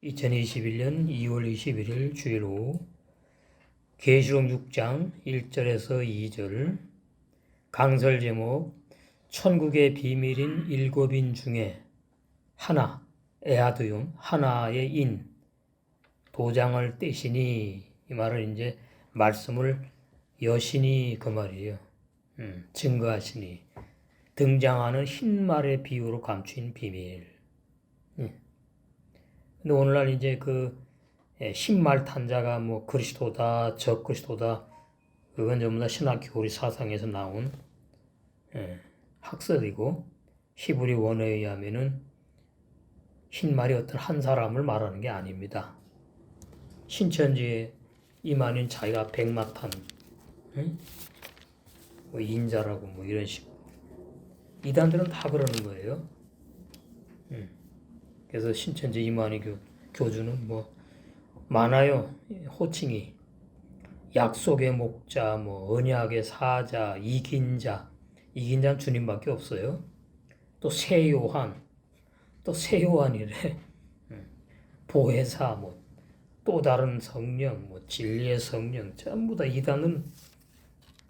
2021년 2월 21일 주일 오후 계시록 6장 1절에서 2절 강설 제목 천국의 비밀인 일곱인 중에 하나 에하드용 하나의 인 도장을 떼시니 이 말은 이제 말씀을 여신이 그 말이에요. 증거하시니 등장하는 흰 말의 비유로 감춘 비밀. 근데 오늘날 이제 그 흰말 탄자가 뭐 그리스도다, 적그리스도다, 그건 전부 다 신학 교리 사상에서 나온 학설이고 히브리 원어에 의하면은 흰말이 어떤 한 사람을 말하는 게 아닙니다. 신천지에 이만인 자기가 백마탄, 뭐 인자라고 뭐 이런 식으로 이단들은 다 그러는 거예요. 그래서 신천지 이만희 교주는 뭐 많아요. 호칭이 약속의 목자, 뭐 언약의 사자, 이긴 자는 주님밖에 없어요. 또 새 요한, 또 새 요한이래. 보혜사, 뭐 또 다른 성령, 뭐 진리의 성령, 전부 다 이단은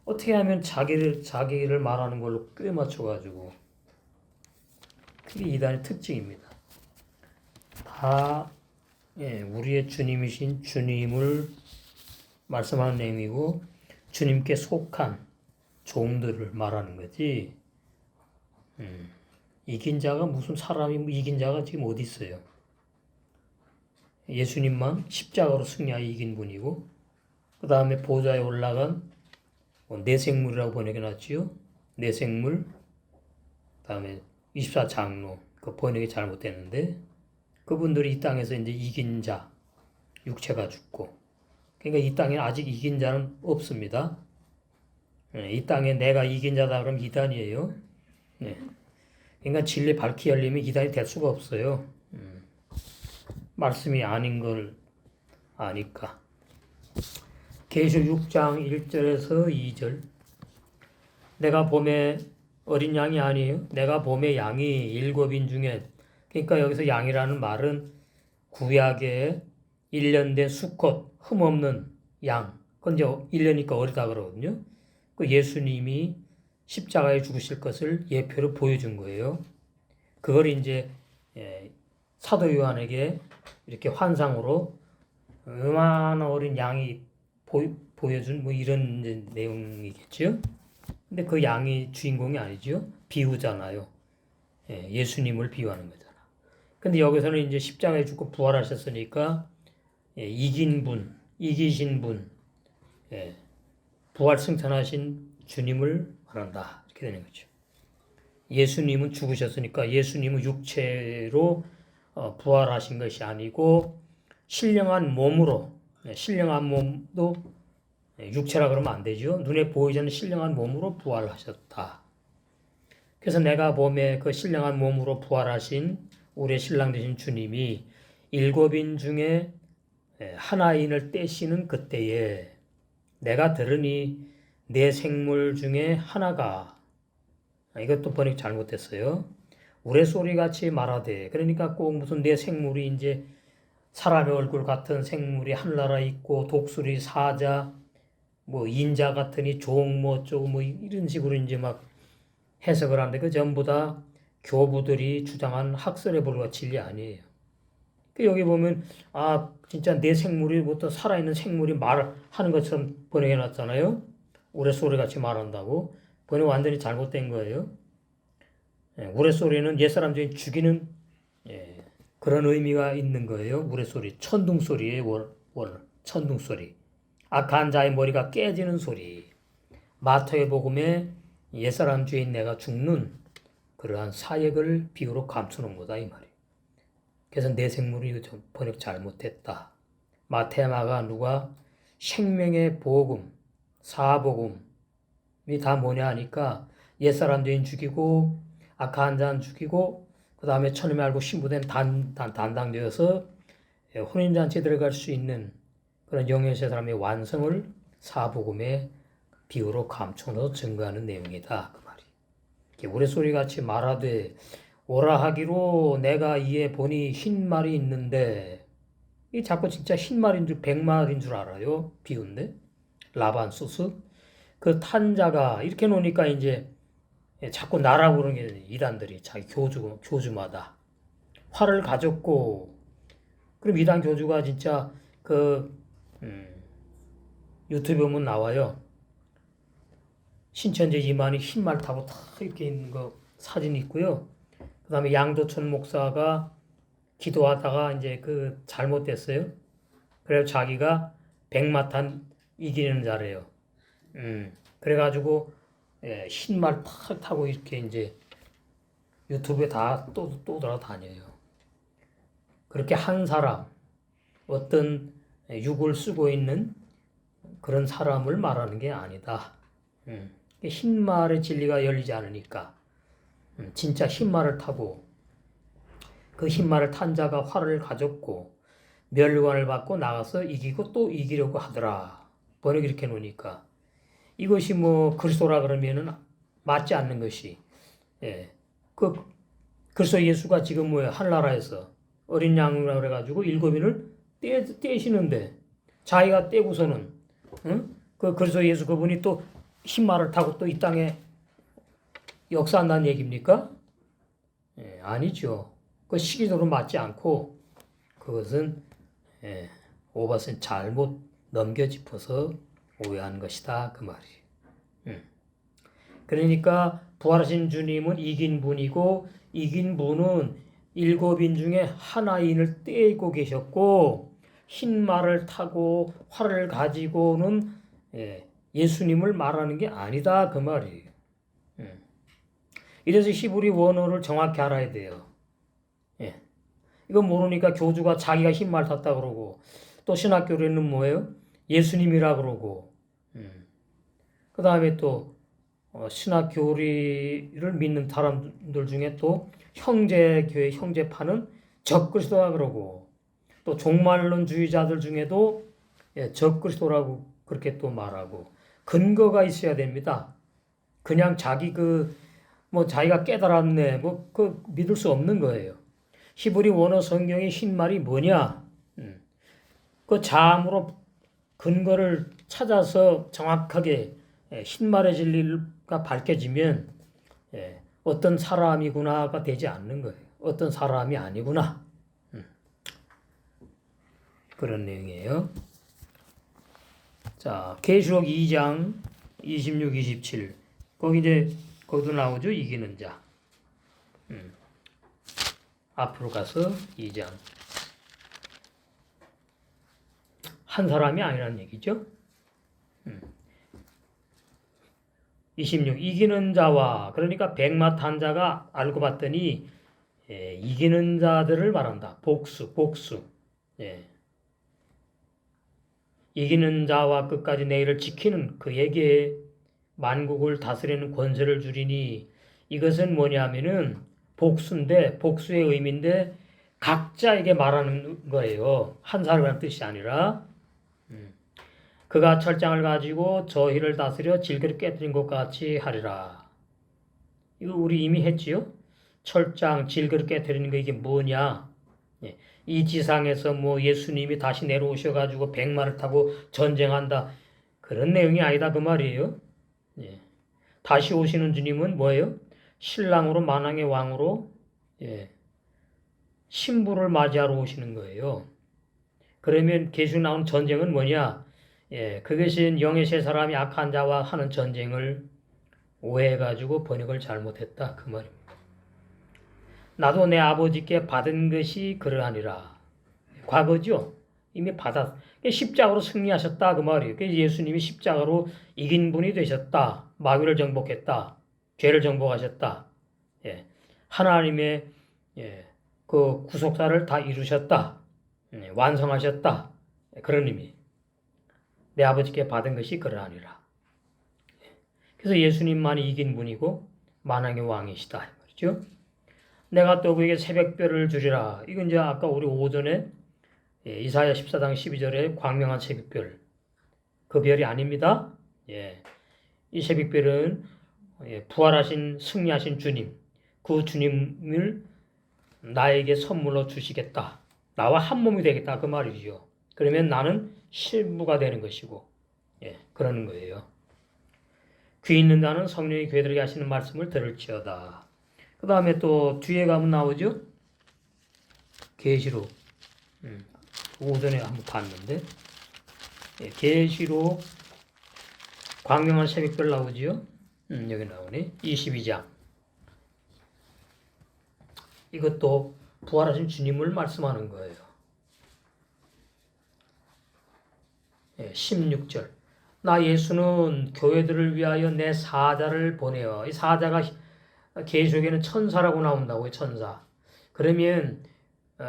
어떻게 하면 자기를 말하는 걸로 꽤 맞춰가지고 그게 이단의 특징입니다. 다 우리의 주님이신 주님을 말씀하는 내용이고 주님께 속한 종들을 말하는 거지. 이긴 자가 무슨 사람이 이긴 자가 지금 어디 있어요? 예수님만 십자가로 승리하여 이긴 분이고 그 다음에 보좌에 올라간 내생물이라고 번역해놨지요. 내생물 그 다음에 24장로 그 번역이 잘못됐는데 그분들이 이 땅에서 이제 이긴 자, 육체가 죽고. 그러니까 이 땅에 아직 이긴 자는 없습니다. 이 땅에 내가 이긴 자다 그러면 이단이에요. 그러니까 진리 밝히 열리면 이단이 될 수가 없어요. 말씀이 아닌 걸 아니까. 계시록 6장 1절에서 2절. 내가 봄에 어린 양이 아니에요. 내가 봄에 양이 일곱인 중에 그러니까 여기서 양이라는 말은 구약에 1년 된 수컷, 흠없는 양. 그건 이제 1년이니까 어리다 그러거든요. 그 예수님이 십자가에 죽으실 것을 예표로 보여준 거예요. 그걸 이제 사도 요한에게 이렇게 환상으로 얼마나 어린 양이 보여준 뭐 이런 이제 내용이겠죠. 근데 그 양이 주인공이 아니죠. 비유잖아요. 예수님을 비유하는 거잖아. 근데 여기서는 이제 십자가에 죽고 부활하셨으니까 이기신 분, 부활 승천하신 주님을 말한다. 이렇게 되는 거죠. 예수님은 죽으셨으니까 예수님은 육체로 부활하신 것이 아니고 신령한 몸으로, 신령한 몸도 육체라 그러면 안 되죠. 눈에 보이지 않는 신령한 몸으로 부활하셨다. 그래서 내가 봄에 그 신령한 몸으로 부활하신 우리의 신랑 되신 주님이 일곱인 중에 하나인을 떼시는 그때에 내가 들으니 내 생물 중에 하나가 이것도 번역 잘못됐어요. 우레소리같이 말하되 그러니까 꼭 무슨 내 생물이 이제 사람의 얼굴 같은 생물이 하늘나라에 있고 독수리 사자 뭐 인자 같으니 종 뭐 어쩌고 뭐 이런 식으로 이제 막 해석을 하는데 그 전부 다 교부들이 주장한 학설에 불과 진리 아니에요. 여기 보면 진짜 내 생물이 어떤 살아있는 생물이 말하는 것처럼 번역해 놨잖아요. 우레소리같이 말한다고. 번역 완전히 잘못된 거예요. 우레소리는 옛사람들이 죽이는 그런 의미가 있는 거예요. 우레소리. 천둥소리의 천둥소리. 악한 자의 머리가 깨지는 소리. 마태의 복음에 옛사람 죄인 내가 죽는 그러한 사역을 비유로 감추는 거다 이 말이에요. 그래서 내 생물이 번역 잘못했다. 마태, 마가, 누가 생명의 복음, 사복음이 다 뭐냐 하니까 옛사람 죄인 죽이고 악한 자는 죽이고 그 다음에 천음에 알고 신부된 단당되어서 혼인잔치에 들어갈 수 있는 그런 영예세 사람의 완성을 사복음의 비유로 감춰서 증거하는 내용이다. 그 말이. 우레소리같이 말하되 오라 하기로 내가 이에 보니 흰 말이 있는데 이 자꾸 진짜 흰말인 줄 백말인 줄 알아요. 비운데 라반수스 그 탄자가 이렇게 놓으니까 이제 자꾸 나라고 그러는 게 이단들이 자기 교주마다 활을 가졌고 그럼 이단 교주가 진짜 그 유튜브 보면 나와요. 신천지 이만희 흰말 타고 다 이렇게 있는 거 사진 있고요. 그 다음에 양도천 목사가 기도하다가 이제 그 잘못됐어요. 그래서 자기가 백마탄 이기는 자래요. 그래가지고 흰말 탁 타고 이렇게 이제 유튜브에 다 또 돌아다녀요. 그렇게 한 사람, 어떤 육을 쓰고 있는 그런 사람을 말하는 게 아니다. 흰말의 진리가 열리지 않으니까 진짜 흰말을 타고 그 흰말을 탄 자가 활을 가졌고 멸관을 받고 나가서 이기고 또 이기려고 하더라. 번역 이렇게 놓으니까 이것이 뭐 그리스도라 그러면은 맞지 않는 것이 그 그리스도 예수가 지금 뭐야 하늘나라에서 어린 양이라 그래가지고 일곱인을 떼시는데 자기가 떼고서는 그 그리스도 예수 그분이 또 흰말을 타고 또 이 땅에 역사한다는 얘기입니까? 아니죠. 그 시기적으로 맞지 않고 그것은 오바슨 잘못 넘겨짚어서 오해한 것이다 그 말이에요. 그러니까 부활하신 주님은 이긴 분이고 이긴 분은 일곱인 중에 하나인을 떼고 계셨고 흰 말을 타고 활을 가지고는 예수님을 말하는 게 아니다 그 말이에요. 이래서 히브리 원어를 정확히 알아야 돼요. 이거 모르니까 교주가 자기가 흰 말 탔다 그러고 또 신학교로는 뭐예요? 예수님이라 그러고 그 다음에 또 신학교리를 믿는 사람들 중에 또 형제교회 형제파는 적그리스도라 그러고 또 종말론주의자들 중에도 적그리스도라고 그렇게 또 말하고 근거가 있어야 됩니다. 그냥 자기 자기가 깨달았네 그 믿을 수 없는 거예요. 히브리 원어 성경의 흰말이 뭐냐? 그 자음으로 근거를 찾아서 정확하게 흰말의 진리가 밝혀지면 어떤 사람이구나가 되지 않는 거예요. 어떤 사람이 아니구나. 그런 내용이에요. 자, 계시록 2장 26, 27. 거기도 나오죠. 이기는 자. 앞으로 가서 2장. 한 사람이 아니라는 얘기죠. 26. 이기는 자와 그러니까 백마 탄 자가 알고 봤더니 이기는 자들을 말한다. 복수. 이기는 자와 끝까지 내일을 지키는 그에게 만국을 다스리는 권세를 주리니 이것은 뭐냐면은 복수인데 복수의 의미인데 각자에게 말하는 거예요. 한 사람이라는 뜻이 아니라 그가 철장을 가지고 저희를 다스려 질그릇 깨뜨린 것 같이 하리라. 이거 우리 이미 했지요? 철장, 질그릇 깨뜨리는 거 이게 뭐냐? 이 지상에서 뭐 예수님이 다시 내려오셔가지고 백마를 타고 전쟁한다. 그런 내용이 아니다 그 말이에요. 다시 오시는 주님은 뭐예요? 신랑으로 만왕의 왕으로 신부를 맞이하러 오시는 거예요. 그러면 계시록 나온 전쟁은 뭐냐? 그것이 영의 세 사람이 악한 자와 하는 전쟁을 오해해가지고 번역을 잘못했다 그 말입니다. 나도 내 아버지께 받은 것이 그러하니라. 과거죠. 이미 받았. 십자가로 승리하셨다 그 말이에요. 예수님이 십자가로 이긴 분이 되셨다. 마귀를 정복했다. 죄를 정복하셨다. 하나님의 그 구속사를 다 이루셨다. 완성하셨다. 그런 의미. 내 아버지께 받은 것이 그러하니라. 그래서 예수님만이 이긴 분이고 만왕의 왕이시다 이 말이죠. 내가 또 그에게 새벽별을 주리라. 이건 이제 아까 우리 오전에 이사야 14장 12절에 광명한 새벽별. 그 별이 아닙니다. 이 새벽별은 부활하신 승리하신 주님, 그 주님을 나에게 선물로 주시겠다. 나와 한 몸이 되겠다 그 말이죠. 그러면 나는 신부가 되는 것이고, 예, 그러는 거예요. 귀 있는 자는 성령이 교회들에게 하시는 말씀을 들을지어다. 그 다음에 또 뒤에 가면 나오죠. 계시록. 오전에 한번 봤는데, 예, 계시록 광명한 새벽별 나오지요. 여기 나오네. 22장. 이것도 부활하신 주님을 말씀하는 거예요. 예, 16절. 나 예수는 교회들을 위하여 내 사자를 보내어. 이 사자가 계시록에는 천사라고 나온다고요. 천사. 그러면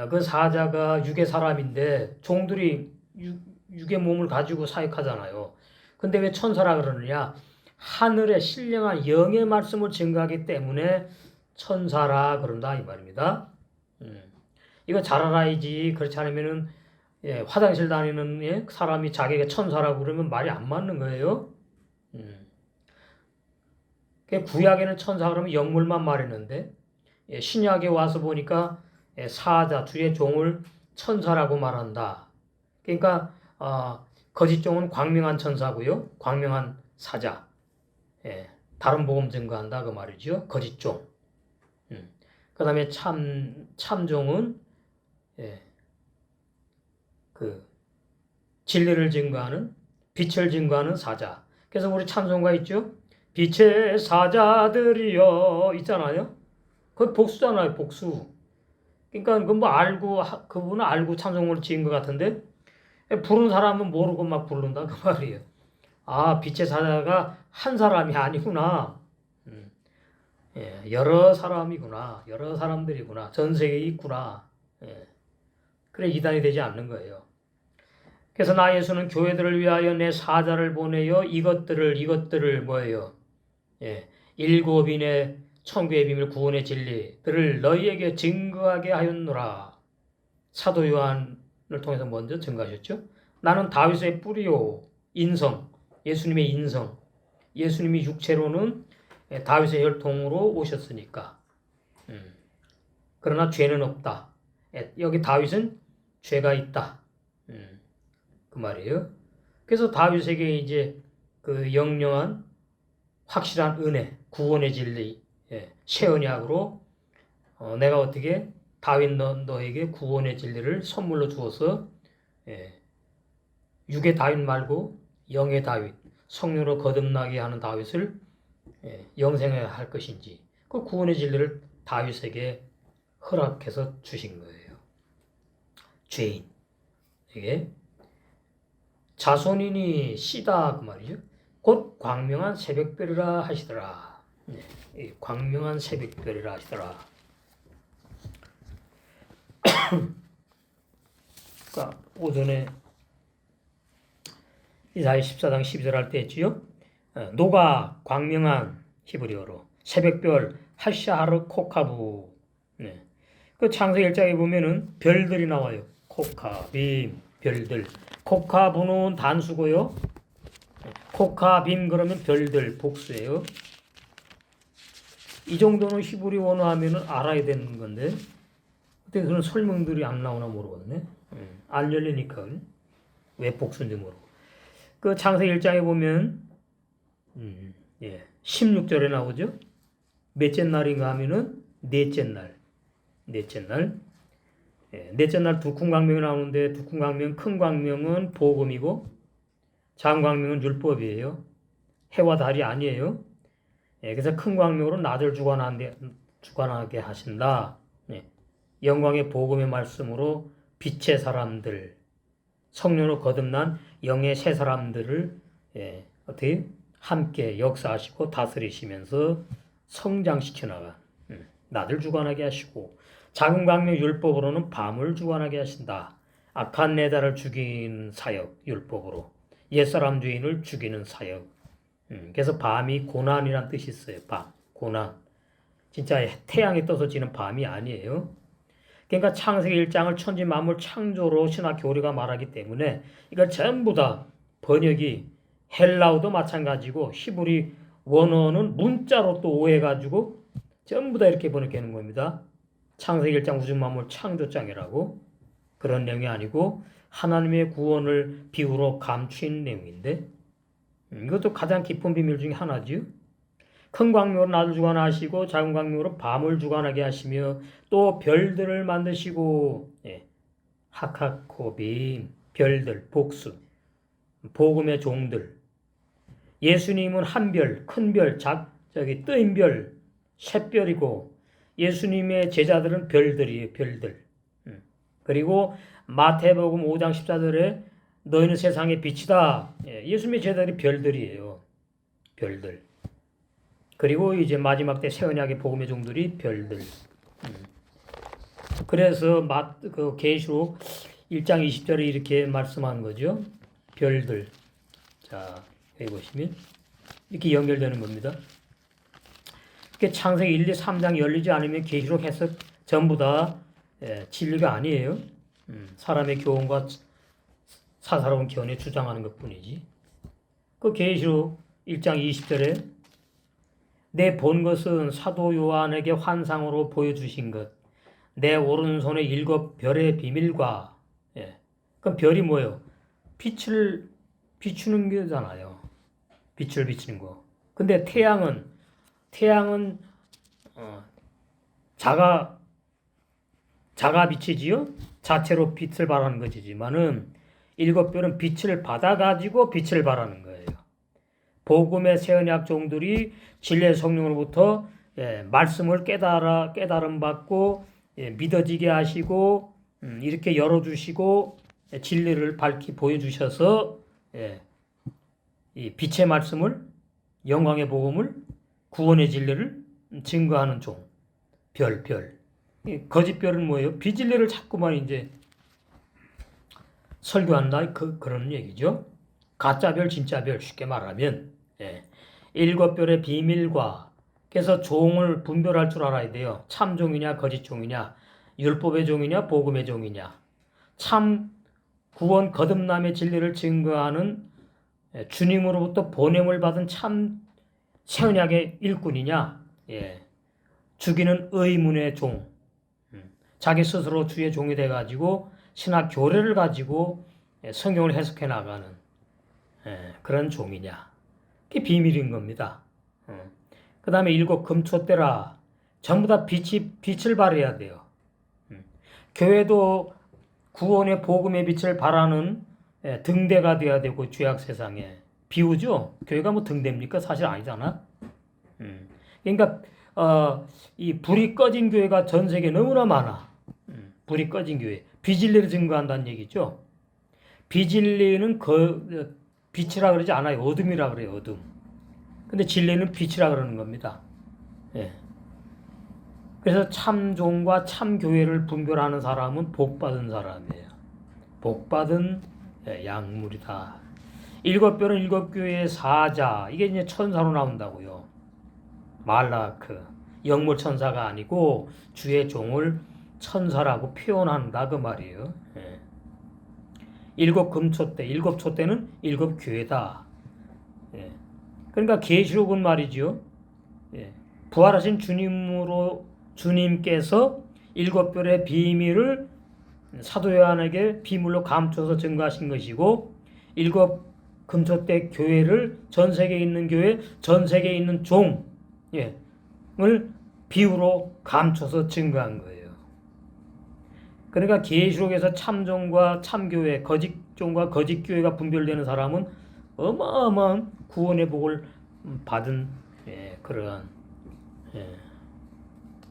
그 사자가 육의 사람인데 종들이 육의 몸을 가지고 사역하잖아요. 근데 왜 천사라 그러느냐? 하늘에 신령한 영의 말씀을 증거하기 때문에 천사라 그런다 이 말입니다. 이거 잘 알아야지. 그렇지 않으면은 예, 화장실 다니는 예, 사람이 자기가 천사라고 그러면 말이 안 맞는 거예요. 구약에는 천사 그러면 영물만 말했는데 예, 신약에 와서 보니까 예, 사자 주의 종을 천사라고 말한다. 그러니까 거짓 종은 광명한 천사고요, 광명한 사자. 예, 다른 복음 증거한다 그 말이죠. 거짓 종. 그 다음에 참종은 예, 그 진리를 증거하는 빛을 증거하는 사자. 그래서 우리 찬송가 있죠. 빛의 사자들이여 있잖아요. 그건 복수잖아요. 복수. 그러니까 그 뭐 알고 그분은 알고 찬송을 지은 것 같은데 부른 사람은 모르고 막 부른다 그 말이에요. 아, 빛의 사자가 한 사람이 아니구나. 예, 여러 사람이구나. 여러 사람들이구나. 전 세계에 있구나. 예. 그래 이단이 되지 않는 거예요. 그래서 나 예수는 교회들을 위하여 내 사자를 보내어 이것들을 뭐예요? 예, 일곱인의 천국의 비밀 구원의 진리들을 너희에게 증거하게 하였노라. 사도 요한을 통해서 먼저 증거하셨죠. 나는 다윗의 뿌리요 인성, 예수님의 인성. 예수님이 육체로는 다윗의 혈통으로 오셨으니까. 그러나 죄는 없다. 여기 다윗은 죄가 있다. 그 말이에요. 그래서 다윗에게 이제 그 영영한 확실한 은혜, 구원의 진리, 새 언약으로 내가 어떻게 다윗 너에게 구원의 진리를 선물로 주어서 육의 다윗 말고 영의 다윗, 성령으로 거듭나게 하는 다윗을 영생에 할 것인지 그 구원의 진리를 다윗에게 허락해서 주신 거예요. 죄인 이게 자손이니 씨다 그 말이죠. 곧 광명한 새벽별이라 하시더라. 네, 광명한 새벽별이라 하시더라. 그러니까 오전에 이사야 14장 12절 할 때 했지요. 노가 광명한 히브리어로 새벽별 하샤하르 코카부. 네. 그 창세기 1장에 보면은 별들이 나와요. 코카빔 별들. 코카부는 단수고요. 코카빔 그러면 별들 복수예요. 이 정도는 히브리 원어 하면은 알아야 되는 건데 그때 그런 설명들이 안 나오나 모르겠네. 안 열리니까 왜 복수인지 모르고. 그 창세기 1장에 보면 16절에 나오죠. 몇째 날인가 하면은 넷째 날. 넷째 날 두큰 광명이 나오는데 두큰 광명, 큰 광명은 복음이고 작은 광명은 율법이에요. 해와 달이 아니에요. 그래서 큰 광명으로 낮을 주관하게 하신다. 영광의 복음의 말씀으로 빛의 사람들, 성령으로 거듭난 영의 새 사람들을 어떻게 함께 역사하시고 다스리시면서 성장시켜 나가. 낮을 주관하게 하시고 작은 광명 율법으로는 밤을 주관하게 하신다. 악한 내다를 죽이는 사역 율법으로 옛사람 주인을 죽이는 사역. 그래서 밤이 고난이란 뜻이 있어요. 밤, 고난. 진짜 태양이 떠서 지는 밤이 아니에요. 그러니까 창세기 1장을 천지 만물 창조로 신학 교리가 말하기 때문에 이걸 전부 다 번역이 헬라어도 마찬가지고 히브리 원어는 문자로 또 오해가지고 전부 다 이렇게 번역하는 겁니다. 창세기 1장 우주 만물 창조장이라고. 그런 내용이 아니고 하나님의 구원을 비유로 감추인 내용인데 이것도 가장 깊은 비밀 중에 하나지요. 큰 광명으로 낮을 주관하시고 작은 광명으로 밤을 주관하게 하시며 또 별들을 만드시고 하카코빔 별들 복수 복음의 종들 예수님은 한 별, 큰 별, 뜨인 별, 샛별이고 예수님의 제자들은 별들이에요. 별들. 그리고 마태복음 5장 14절에 너희는 세상의 빛이다. 예수님의 제자들이 별들이에요. 별들. 그리고 이제 마지막 때 새 언약의 복음의 종들이 별들. 그래서 계시록 1장 20절에 이렇게 말씀하는 거죠. 별들. 자, 여기 보시면 이렇게 연결되는 겁니다. 창세기 1, 2, 3장 열리지 않으면 계시록 해석 전부 다 진리가 아니에요. 사람의 교훈과 사사로운 견해 주장하는 것뿐이지. 그 계시록 1장 20절에 내 본 것은 사도 요한에게 환상으로 보여주신 것, 내 오른손에 7 별의 비밀과 그 별이 뭐예요? 빛을 비추는 거잖아요. 빛을 비추는 거. 근데 태양은 자가 빛이지요. 자체로 빛을 발하는 것이지만은 7 별은 빛을 받아가지고 빛을 발하는 거예요. 복음의 새 언약 종들이 진리의 성령으로부터 말씀을 깨달음 받고 믿어지게 하시고 이렇게 열어주시고 진리를 밝히 보여주셔서 이 빛의 말씀을 영광의 복음을 구원의 진리를 증거하는 종 별. 거짓 별은 뭐예요? 비진리를 자꾸만 이제 설교한다 그런 얘기죠. 가짜 별, 진짜 별 쉽게 말하면 7 별의 비밀과 그래서 종을 분별할 줄 알아야 돼요. 참 종이냐 거짓 종이냐 율법의 종이냐 복음의 종이냐 참 구원 거듭남의 진리를 증거하는 주님으로부터 보냄을 받은 참 새 언약의 일꾼이냐 죽이는 의문의 종 자기 스스로 주의 종이 돼가지고 신학 교례를 가지고 성경을 해석해 나가는 그런 종이냐. 그게 비밀인 겁니다. 그 다음에 7 금초대라. 전부 다 빛을 발해야 돼요. 교회도 구원의 복음의 빛을 발하는 등대가 돼야 되고 죄악 세상에. 비유죠. 교회가 뭐 등대입니까? 사실 아니잖아. 그러니까 이 불이 꺼진 교회가 전 세계에 너무나 많아. 불이 꺼진 교회. 비진리를 증거한다는 얘기죠. 비진리는 빛이라 그러지 않아요. 어둠이라 그래요. 어둠. 근데 진리는 빛이라 그러는 겁니다. 그래서 참종과 참교회를 분별하는 사람은 복받은 사람이에요. 복받은 약물이다. 7 별은 7 교회의 사자. 이게 이제 천사로 나온다고요. 말라크. 영물 천사가 아니고 주의 종을 천사라고 표현한다 그 말이에요. 7 금초대, 7 초대는 7 교회다. 그러니까 계시록은 말이죠. 부활하신 주님께서 7 별의 비밀을 사도 요한에게 비밀로 감춰서 증거하신 것이고 7 금초대 교회를 전 세계에 있는 교회, 전 세계에 있는 종을 비유로 감춰서 증거한 거예요. 그러니까 계시록에서 참종과 참교회, 거짓종과 거짓교회가 분별되는 사람은 어마어마한 구원의 복을 받은 그러한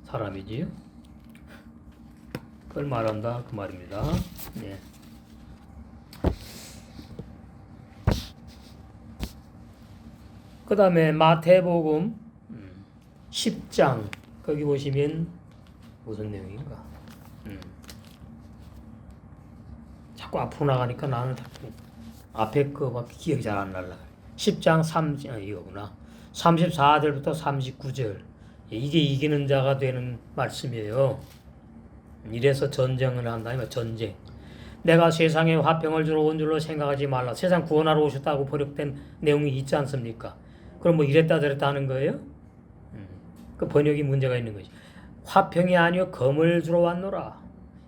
사람이지요. 그걸 말한다 그 말입니다. 그 다음에 마태복음 10장 거기 보시면 무슨 내용인가? 자꾸 앞으로 나가니까 나는 자꾸 앞에 거 기억이 잘 안 날라. 10장 3장 이거구나. 34절부터 39절. 이게 이기는 자가 되는 말씀이에요. 이래서 전쟁을 한다. 전쟁. 내가 세상에 화평을 주러 온 줄로 생각하지 말라. 세상 구원하러 오셨다고 번역된 내용이 있지 않습니까? 그럼 뭐 이랬다 저랬다 하는 거예요? 그 번역이 문제가 있는 거지. 화평이 아니요 검을 주러 왔노라.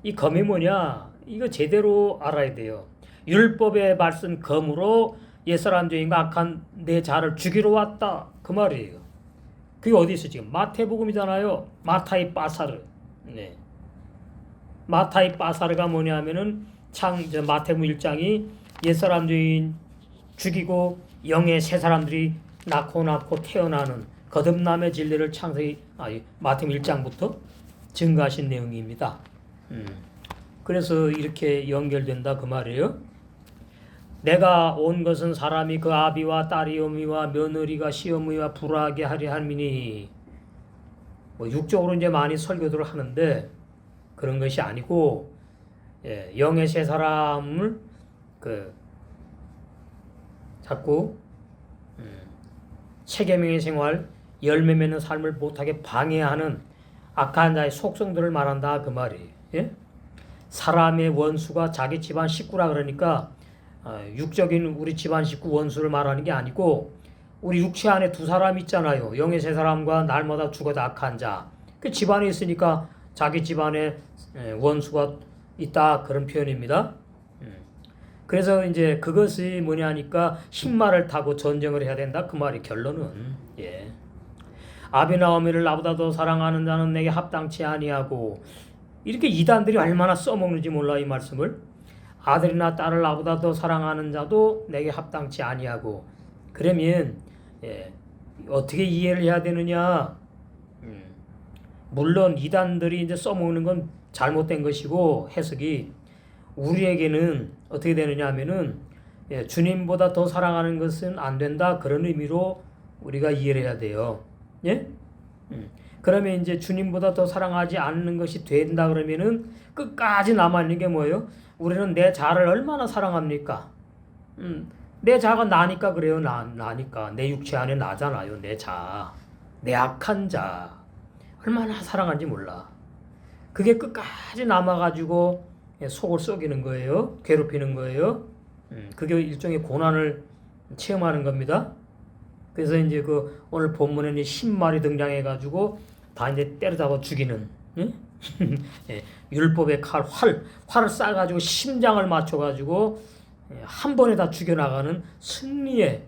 이 검이 뭐냐? 이거 제대로 알아야 돼요. 율법의 말씀 검으로 옛사람 죄인과 악한 내 자를 죽이러 왔다. 그 말이에요. 그게 어디 있어 지금? 마태복음이잖아요. 마타이 빠사르. 네. 마타이 빠사르가 뭐냐면은 마태복음 1장이 옛사람 죄인 죽이고 영의 새 사람들이 낳고 태어나는 거듭남의 진리를 마태복음 1장부터 증거하신 내용입니다. 그래서 이렇게 연결된다 그 말이에요. 내가 온 것은 사람이 그 아비와 딸이 어미와 며느리가 시어머니와 불화하게 하려 함이니, 뭐 육적으로 이제 많이 설교들을 하는데 그런 것이 아니고, 영의 새 사람을 자꾸 체계명의 생활, 열매 맺는 삶을 못하게 방해하는 악한 자의 속성들을 말한다 그 말이에요. 예? 사람의 원수가 자기 집안 식구라 그러니까 육적인 우리 집안 식구 원수를 말하는 게 아니고, 우리 육체 안에 두 사람 있잖아요. 영의 세 사람과 날마다 죽어도 악한 자. 그 집안에 있으니까 자기 집안에 원수가 있다 그런 표현입니다. 그래서 이제 그것이 뭐냐 하니까 흰말을 타고 전쟁을 해야 된다 그 말이 결론은. 예. 아비나 어미를 나보다 더 사랑하는 자는 내게 합당치 아니하고, 이렇게 이단들이 얼마나 써먹는지 몰라 이 말씀을. 아들이나 딸을 나보다 더 사랑하는 자도 내게 합당치 아니하고. 그러면 어떻게 이해를 해야 되느냐? 물론 이단들이 이제 써먹는 건 잘못된 것이고 해석이, 우리에게는 어떻게 되느냐 하면은 주님보다 더 사랑하는 것은 안 된다 그런 의미로 우리가 이해를 해야 돼요. 예? 그러면 이제 주님보다 더 사랑하지 않는 것이 된다 그러면은 끝까지 남아있는 게 뭐예요? 우리는 내 자를 얼마나 사랑합니까? 내 자가 나니까 그래요. 나니까. 내 육체 안에 나잖아요. 내 자. 내 악한 자. 얼마나 사랑하는지 몰라. 그게 끝까지 남아가지고 속을 썩이는 거예요. 괴롭히는 거예요. 그게 일종의 고난을 체험하는 겁니다. 그래서 이제 오늘 본문에는 흰말이 등장해가지고 다 이제 때려잡아 죽이는, 응? 율법의 활을 쏴가지고 심장을 맞춰가지고 한 번에 다 죽여나가는 승리의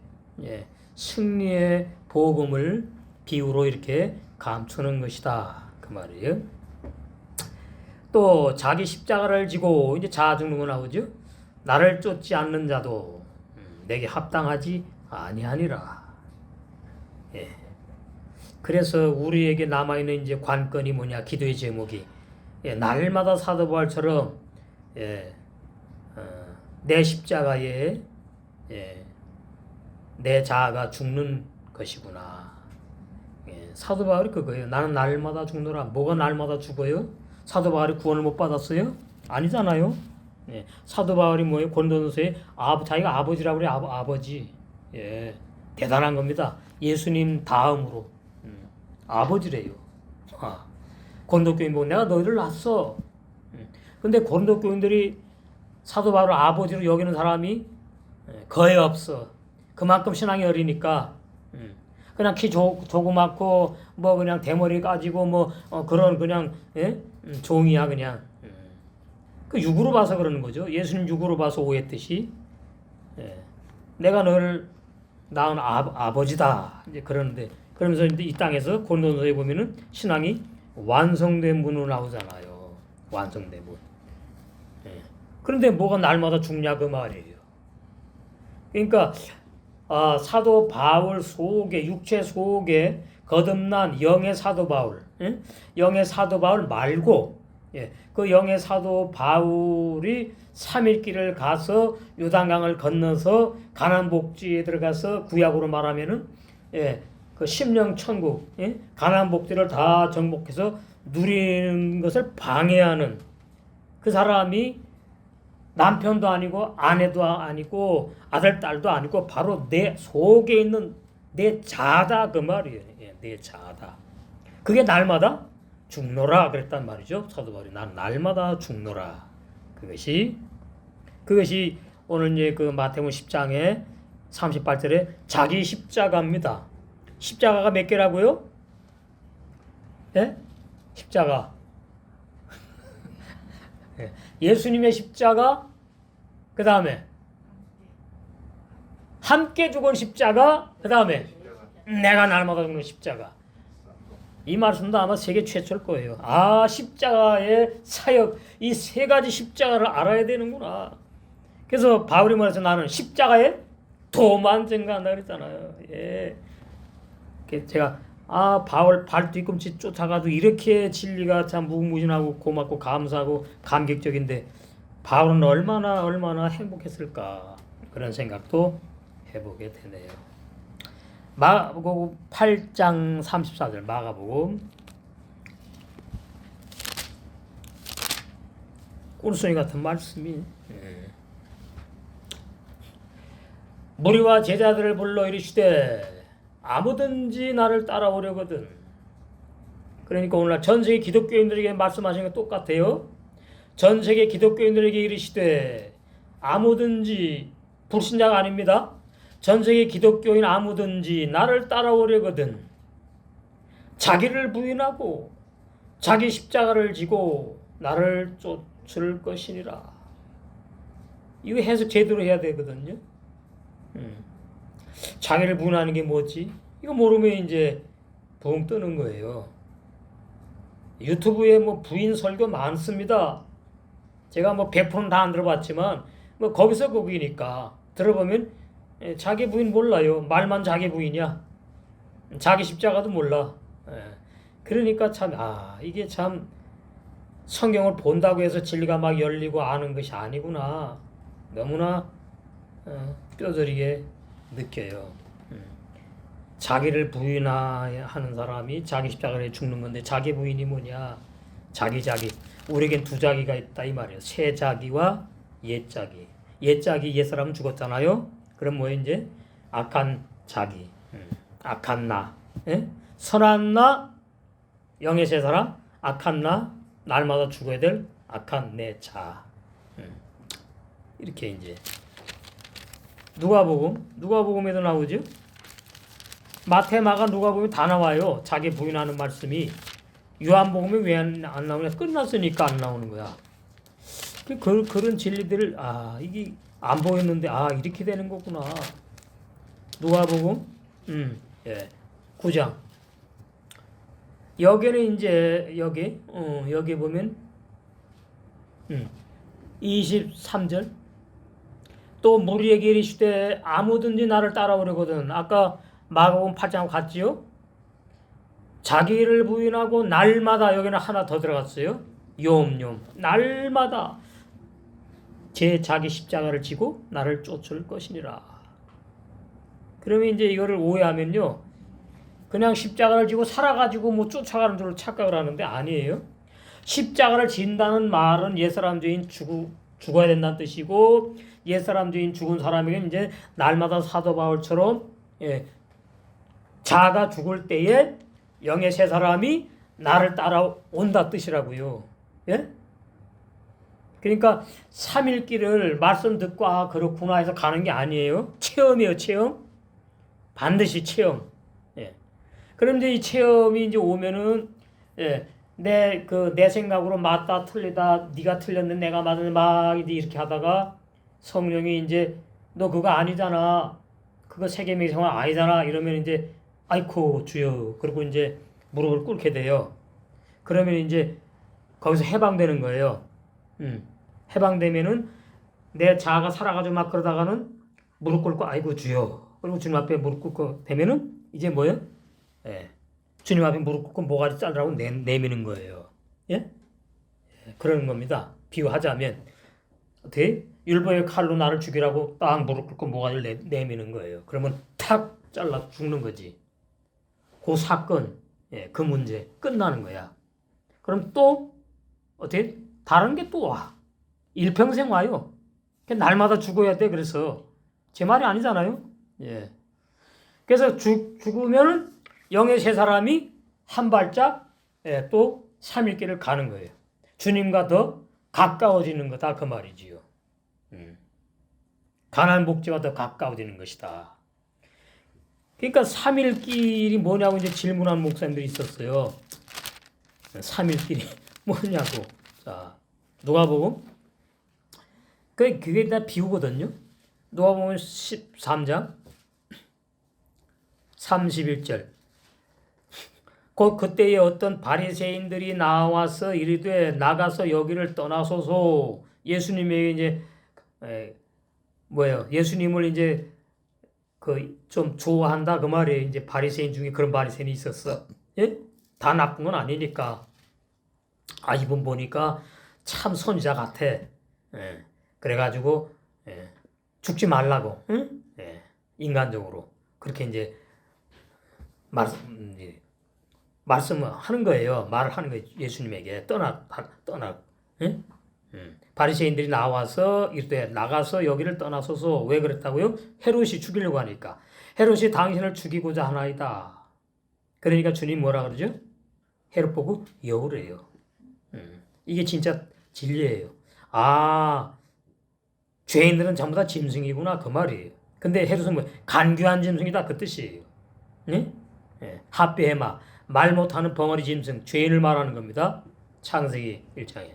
복음을 비유로 이렇게 감추는 것이다 그 말이에요. 또 자기 십자가를 지고 이제 자아 죽는 거 나오죠. 나를 쫓지 않는 자도 내게 합당하지 아니하니라. 예. 그래서 우리에게 남아있는 이제 관건이 뭐냐, 기도의 제목이 날마다 사도 바울처럼 내 십자가에 내 자아가 죽는 것이구나. 사도 바울이 그거예요. 나는 날마다 죽노라. 뭐가 날마다 죽어요? 사도 바울이 구원을 못 받았어요? 아니잖아요. 사도 바울이 뭐예요? 고린도전서에 자기가 아버지라고 그래. 아버지. 대단한 겁니다. 예수님 다음으로 아버지래요. 고린도 교인 보고 내가 너희를 낳았어. 근데 고린도 교인들이 사도 바울을 아버지로 여기는 사람이 거의 없어. 그만큼 신앙이 어리니까 그냥 키 조그맣고 뭐 그냥 대머리 까지고 뭐 그런 그냥 종이야 그냥. 그 육으로 봐서 그러는 거죠. 예수님 육으로 봐서 오해했듯이 내가 너를 낳은 아버지다 이제 그러는데, 그러면서 이제 이 땅에서 고린도전서에 보면은 신앙이 완성된 분으로 나오잖아요. 완성된 분. 그런데 뭐가 날마다 죽냐 그 말이에요. 그러니까 사도 바울 속에, 육체 속에 거듭난 영의 사도 바울, 영의 사도 바울 말고 그 영의 사도 바울이 3일 길을 가서 요단강을 건너서 가나안 복지에 들어가서 구약으로 말하면은 그 심령 천국, 가나안 복지를 다 정복해서 누리는 것을 방해하는 그 사람이 남편도 아니고 아내도 아니고 아들 딸도 아니고 바로 내 속에 있는 내 자다 그 말이에요. 내 자다. 그게 날마다 죽노라 그랬단 말이죠. 사도 바울이 난 날마다 죽노라. 그것이 오늘 이제 그 마태복음 10장에 38절에 자기 십자가입니다. 십자가가 몇 개라고요? 십자가 예. 예수님의 십자가, 그 다음에 함께 죽은 십자가, 그 다음에 내가 날마다 죽는 십자가. 이 말씀도 아마 세계 최초일 거예요. 아, 십자가의 사역, 이 세 가지 십자가를 알아야 되는구나. 그래서 바울이 말해서 나는 십자가에 도만 증거한다 그랬잖아요. 예. 제가 바울 발 뒤꿈치 쫓아가도 이렇게 진리가 참 무궁무진하고 고맙고 감사하고 감격적인데 바울은 얼마나 행복했을까 그런 생각도 해보게 되네요. 마가복음 8장 34절 마가복음. 꿀소리 같은 말씀이. 무리와 제자들을 불러 이르시되 아무든지 나를 따라오려거든. 그러니까 오늘날 전 세계 기독교인들에게 말씀하시는 게 똑같아요. 전 세계 기독교인들에게 이르시되 아무든지, 불신자가 아닙니다. 전 세계 기독교인 아무든지 나를 따라오려거든 자기를 부인하고 자기 십자가를 지고 나를 쫓을 것이니라. 이거 해석 제대로 해야 되거든요. 자기를 부인하는 게 뭐지? 이거 모르면 이제 붕 뜨는 거예요. 유튜브에 뭐 부인 설교 많습니다. 제가 뭐 100%는 다 안 들어봤지만 뭐 거기서 거기니까 들어보면 자기 부인 몰라요. 말만 자기 부인이야. 자기 십자가도 몰라. 그러니까 참 이게 참 성경을 본다고 해서 진리가 막 열리고 아는 것이 아니구나. 너무나 뼈저리게 느껴요. 자기를 부인하는 사람이 자기 십자가에 죽는 건데 자기 부인이 뭐냐? 자기. 우리에겐 두 자기가 있다 이 말이에요. 새 자기와 옛 자기. 옛 자기, 옛 사람은 죽었잖아요. 그럼 뭐 이제 악한 자기, 악한 나, 선한 나, 영의 새 사람, 악한 나, 날마다 죽어야 될 악한 내 자. 이렇게 이제 누가복음에도 나오죠. 마태, 마가, 누가복음에 다 나와요. 자기 부인하는 말씀이. 요한복음에 왜 안 나오냐? 끝났으니까 안 나오는 거야. 그런 진리들을 이게 안 보였는데 이렇게 되는 거구나. 누가복음 9장. 여기는 이제 여기 보면 23절. 또 무리에게 이르시되 아무든지 나를 따라오려거든. 아까 마가복음 8장 같지요? 자기를 부인하고 날마다, 여기는 하나 더 들어갔어요. 욤 날마다 제 자기 십자가를 지고 나를 쫓을 것이니라. 그러면 이제 이거를 오해하면요, 그냥 십자가를 지고 살아가지고 뭐 쫓아가는 줄 착각을 하는데 아니에요. 십자가를 진다는 말은 옛사람 죄인 죽어야 된다는 뜻이고, 옛사람 죄인 죽은 사람에게 이제 날마다 사도 바울처럼 자가 죽을 때에 영의 새 사람이 나를 따라온다 뜻이라고요. 예? 그러니까 3일 길을 말씀 듣고 그렇구나 해서 가는 게 아니에요. 체험이에요, 체험. 반드시 체험. 예. 그럼 이제 이 체험이 이제 오면은 내 생각으로 맞다 틀리다, 네가 틀렸는데 내가 맞았는데 막 이렇게 하다가 성령이 이제 너 그거 아니잖아, 그거 세계명의 생활 아니잖아 이러면 이제 아이코 주여, 그리고 이제 무릎을 꿇게 돼요. 그러면 이제 거기서 해방되는 거예요. 해방되면은 내 자아가 살아가지고 막 그러다가는 무릎 꿇고 아이고 주여, 그리고 주님 앞에 무릎 꿇고 되면은 이제 뭐예요? 주님 앞에 무릎 꿇고 모가지 자르라고 내미는 거예요. 예? 그러는 겁니다. 비유하자면 어떻게 율법의 칼로 나를 죽이라고 딱 무릎 꿇고 모가지를 내미는 거예요. 그러면 탁 잘라 죽는 거지. 그 사건, 그 문제 끝나는 거야. 그럼 또 어떻게 다른 게 또 와. 일평생 와요. 날마다 죽어야 돼. 그래서 제 말이 아니잖아요. 예. 그래서 죽으면 영의 새 사람이 한 발짝 또 3일 길을 가는 거예요. 주님과 더 가까워지는 거다 그 말이지요. 가나안 복지와 더 가까워지는 것이다. 그러니까 3일 길이 뭐냐고 이제 질문하는 목사님들이 있었어요. 3일 길이 뭐냐고. 자, 누가복음 그게 다 비유거든요. 누가복음 13장 31절. 그때에 어떤 바리새인들이 나와서 이르되 나가서 여기를 떠나소서. 예수님에게 이제 예수님을 이제 좀 좋아한다 그 말이에요. 이제 바리새인 중에 그런 바리새인이 있었어. 예? 다 나쁜 건 아니니까. 아, 이분 보니까 참 선지자 같아. 예. 그래가지고 죽지 말라고, 응? 예. 인간적으로 그렇게 이제 말씀을 하는 거예요. 말을 하는 거예요. 예수님에게 떠나. 응? 바리새인들이 나와서 이르되 나가서 여기를 떠나소서. 왜 그랬다고요? 헤롯이 죽이려고 하니까. 헤롯이 당신을 죽이고자 하나이다. 그러니까 주님 뭐라 그러죠? 헤롯 보고 여우래요. 이게 진짜 진리예요. 아, 죄인들은 전부 다 짐승이구나 그 말이에요. 근데 헤롯은 뭐 간교한 짐승이다 그 뜻이에요. 네? 핫비해마 말 못하는 벙어리 짐승 죄인을 말하는 겁니다. 창세기 1장에.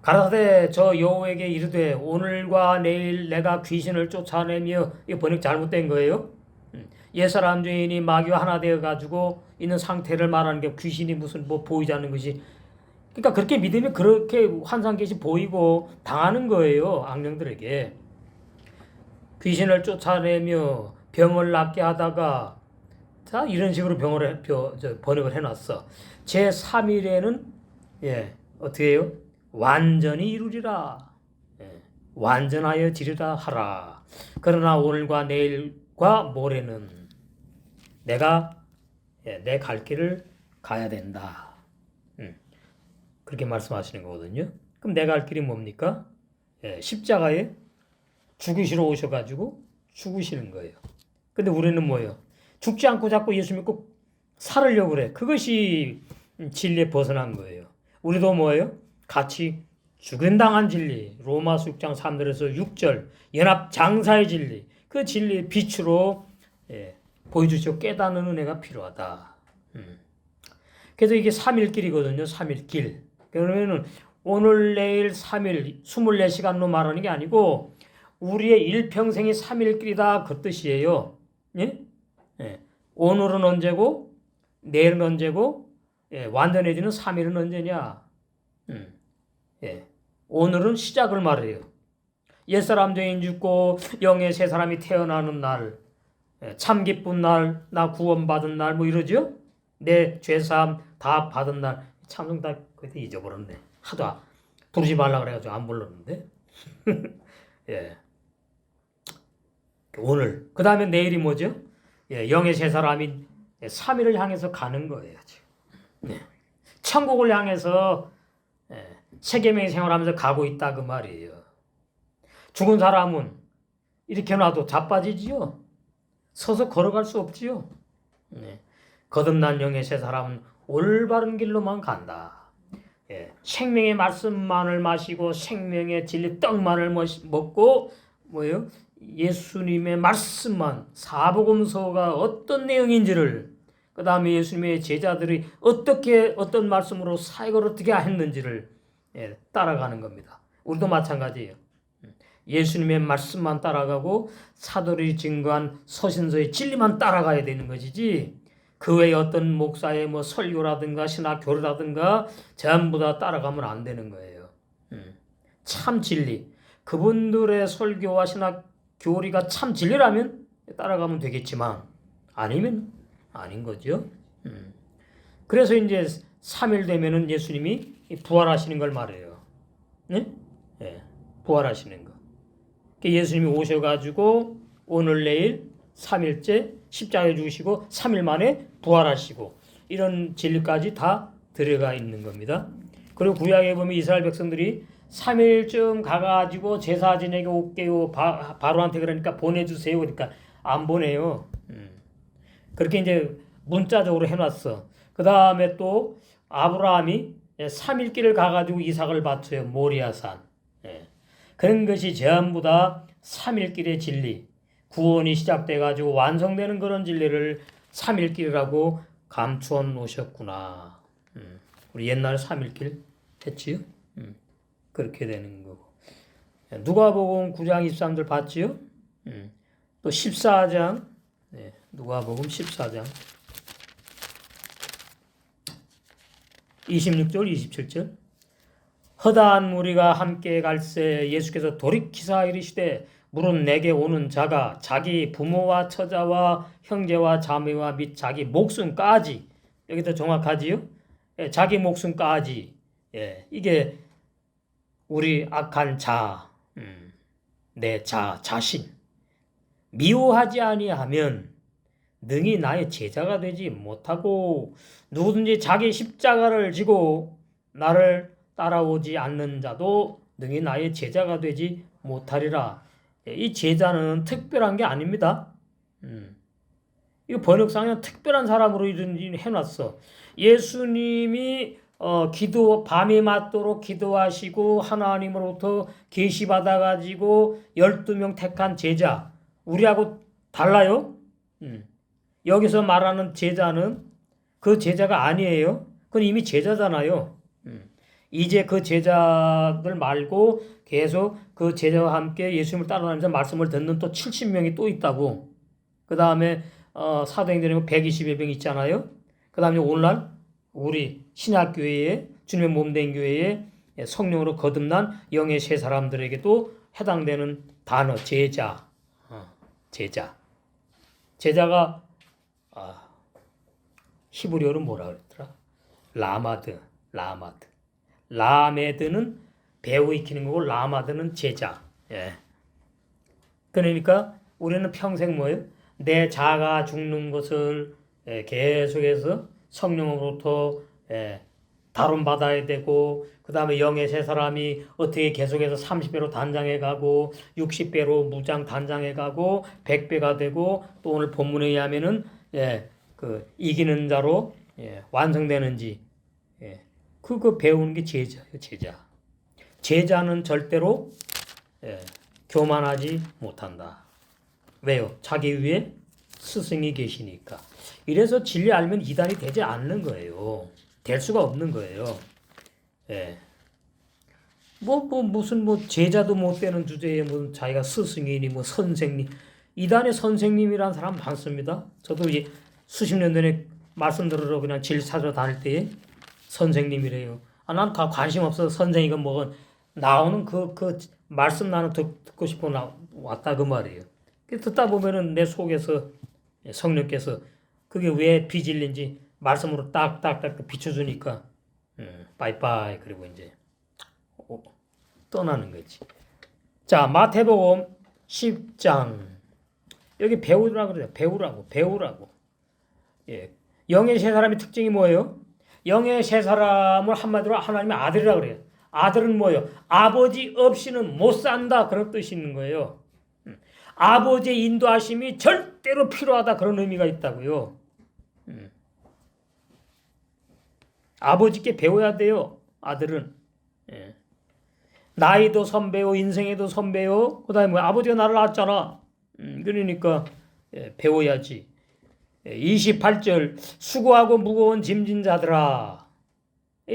가라사대 저 여호에게 이르되 오늘과 내일 내가 귀신을 쫓아내며, 이 번역 잘못된 거예요. 옛사람 죄인이 마귀와 하나 되어 가지고 있는 상태를 말하는 게 귀신이 무슨 뭐 보이지 않는 것이, 그러니까 그렇게 믿으면 그렇게 환상계시 보이고 당하는 거예요. 악령들에게. 귀신을 쫓아내며 병을 낫게 하다가 자 이런 식으로 번역을 해놨어. 제 3일에는 어떻게 해요? 완전히 이루리라. 완전하여 지리라 하라. 그러나 오늘과 내일과 모레는 내가 내 갈 길을 가야 된다. 그렇게 말씀하시는 거거든요. 그럼 내 갈 길이 뭡니까? 십자가에 죽으시러 오셔가지고 죽으시는 거예요. 근데 우리는 뭐예요? 죽지 않고 자꾸 예수 믿고 살으려고 그래. 그것이 진리에 벗어난 거예요. 우리도 뭐예요? 같이 죽임당한 진리, 로마서 6장 3절에서 6절 연합 장사의 진리, 그 진리의 빛으로 보여주시고 깨닫는 은혜가 필요하다. 그래서 이게 3일길이거든요. 3일길. 그러면은 오늘 내일 3일 24시간로 말하는 게 아니고 우리의 일평생이 3일길이다 그 뜻이에요. 예? 오늘은 언제고 내일은 언제고 완전해지는 3일은 언제냐? 오늘은 시작을 말해요. 옛사람 죄인 죽고 영의 새 사람이 태어나는 날, 참 기쁜 날, 나 구원받은 날 뭐 이러죠? 내 죄사함 다 받은 날. 참성 다 그때 잊어버렸네. 하도 부르지 말라 그래가지고 안 불렀는데. 오늘. 그 다음에 내일이 뭐죠? 영의 새 사람이 3일을 향해서 가는 거예요. 지금. 천국을 향해서 세계명의 생활하면서 가고 있다 그 말이에요. 죽은 사람은 이렇게 놔도 자빠지지요. 서서 걸어갈 수 없지요. 거듭난 영의 새 사람은 올바른 길로만 간다. 생명의 말씀만을 마시고 생명의 진리 떡만을 먹고 뭐예요? 예수님의 말씀만, 사복음서가 어떤 내용인지를, 그 다음에 예수님의 제자들이 어떤 말씀으로 사역을 어떻게 했는지를 따라가는 겁니다. 우리도 마찬가지예요. 예수님의 말씀만 따라가고 사도들이 증거한 서신서의 진리만 따라가야 되는 것이지, 그 외에 어떤 목사의 뭐 설교라든가 신학 교리라든가 전부 다 따라가면 안 되는 거예요. 참 진리, 그분들의 설교와 신학 교리가 참 진리라면 따라가면 되겠지만 아니면 아닌 거죠. 그래서 이제 3일 되면은 예수님이 부활하시는 걸 말해요. 네? 부활하시는 거. 예수님이 오셔가지고 오늘 내일 3일째 십자가에 죽으시고 3일 만에 부활하시고 이런 진리까지 다 들어가 있는 겁니다. 그리고 구약에 보면 이스라엘 백성들이 3일쯤 가가지고 제사 지내게 올게요. 바로한테 그러니까 보내주세요. 그러니까 안 보내요. 그렇게 이제 문자적으로 해놨어. 그 다음에 또 아브라함이 3일 길을 가가지고 이삭을 바쳐요. 모리아산. 그런 것이 전부 다 3일 길의 진리. 구원이 시작돼가지고 완성되는 그런 진리를 3일 길이라고 감추어 놓으셨구나. 우리 옛날 3일 길 했지요. 그렇게 되는 거고. 누가복음 9장 23절 봤지요? 또 14장, 누가복음 14장 26절 27절 허다한 무리가 함께 갈새 예수께서 돌이키사 이르시되 물은 내게 오는 자가 자기 부모와 처자와 형제와 자매와 및 자기 목숨까지, 여기 더 정확하지요? 자기 목숨까지, 이게 우리 악한 내 자신 미워하지 아니하면 능히 나의 제자가 되지 못하고 누구든지 자기 십자가를 지고 나를 따라오지 않는 자도 능히 나의 제자가 되지 못하리라. 이 제자는 특별한 게 아닙니다. 이거 번역상에 특별한 사람으로 해놨어. 예수님이 밤이 맞도록 기도하시고 하나님으로부터 계시 받아가지고 12명 택한 제자, 우리하고 달라요? 여기서 말하는 제자는 그 제자가 아니에요. 그건 이미 제자잖아요. 이제 그 제자들 말고 계속 그 제자와 함께 예수님을 따라다니면서 말씀을 듣는 또 70명이 또 있다고. 그 다음에 사도행전에 121명 있잖아요. 그 다음에 오늘날 우리 신약교회에 주님의 몸된 교회에 성령으로 거듭난 영의 세 사람들에게도 해당되는 단어 제자. 제자가 히브리어로 뭐라 그랬더라? 라메드는 배우 익히는 거고 라마드는 제자. 그러니까 우리는 평생 뭐예요? 내 자가 죽는 것을 계속해서 성령으로부터 다룬받아야 되고, 그 다음에 영의 세 사람이 어떻게 계속해서 30배로 단장해 가고 60배로 무장 단장해 가고 100배가 되고, 또 오늘 본문에 의하면은 그 이기는 자로 완성되는지, 그거 배우는 게 제자예요. 제자는 절대로 교만하지 못한다. 왜요? 자기 위에 스승이 계시니까. 이래서 진리 알면 이단이 되지 않는 거예요. 될 수가 없는 거예요. 무슨 제자도 못 되는 주제에 무슨 자기가 스승이니 선생님. 이단의 선생님이라는 사람 많습니다. 저도 수십 년 전에 말씀 들으러 그냥 질 찾으러 다닐 때에 선생님이래요. 난 관심 없어서 선생이가 뭐건 나오는 그 말씀 나는 듣고 싶어 왔다 그 말이에요. 듣다 보면은 내 속에서 성령께서 그게 왜 비질린지 말씀으로 딱딱딱 비춰주니까 빠이빠이 그리고 이제 떠나는 거지. 자, 마태복음 10장 여기 배우라고 그래요. 배우라고. 영의 세 사람의 특징이 뭐예요? 영의 세 사람을 한마디로 하나님의 아들이라고 그래요. 아들은 뭐예요? 아버지 없이는 못 산다 그런 뜻이 있는 거예요. 아버지의 인도하심이 절대로 필요하다 그런 의미가 있다고요. 아버지께 배워야 돼요. 아들은. 나이도 선배요, 인생에도 선배요. 그 다음에 아버지가 나를 낳았잖아. 그러니까 배워야지. 28절 수고하고 무거운 짐진 자들아.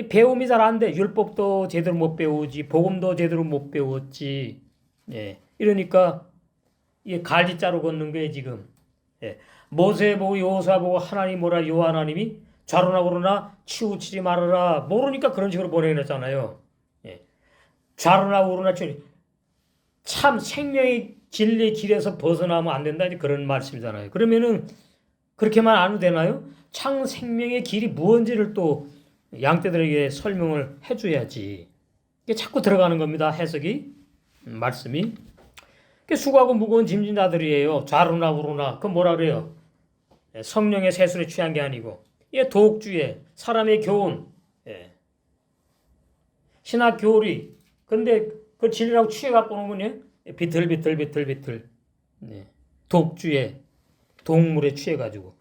배움이 잘 안 돼. 율법도 제대로 못 배우지. 복음도 제대로 못 배웠지. 이러니까 이게 갈지자로 걷는 거예요 지금. 모세 보고 여호수아 보고 하나님 뭐라 여호와 하나님이 좌로나 우로나 치우치지 말아라. 모르니까 그런 식으로 보내놨잖아요. 좌로나 우로나 참 생명의 진리 길에서 벗어나면 안 된다. 그런 말씀이잖아요. 그러면은 그렇게만 안 해도 되나요? 참 생명의 길이 무언지를 또 양떼들에게 설명을 해줘야지. 이게 자꾸 들어가는 겁니다. 해석이 말씀이. 수고하고 무거운 짐진 자들이에요. 좌로나 우로나. 그 뭐라 그래요? 성령의 세술에 취한 게 아니고 도옥주의 사람의 교훈, 신학 교리. 근데 그 진리라고 취해갖고 오는 거냐? 비틀비틀. 도옥주의 동물에 취해가지고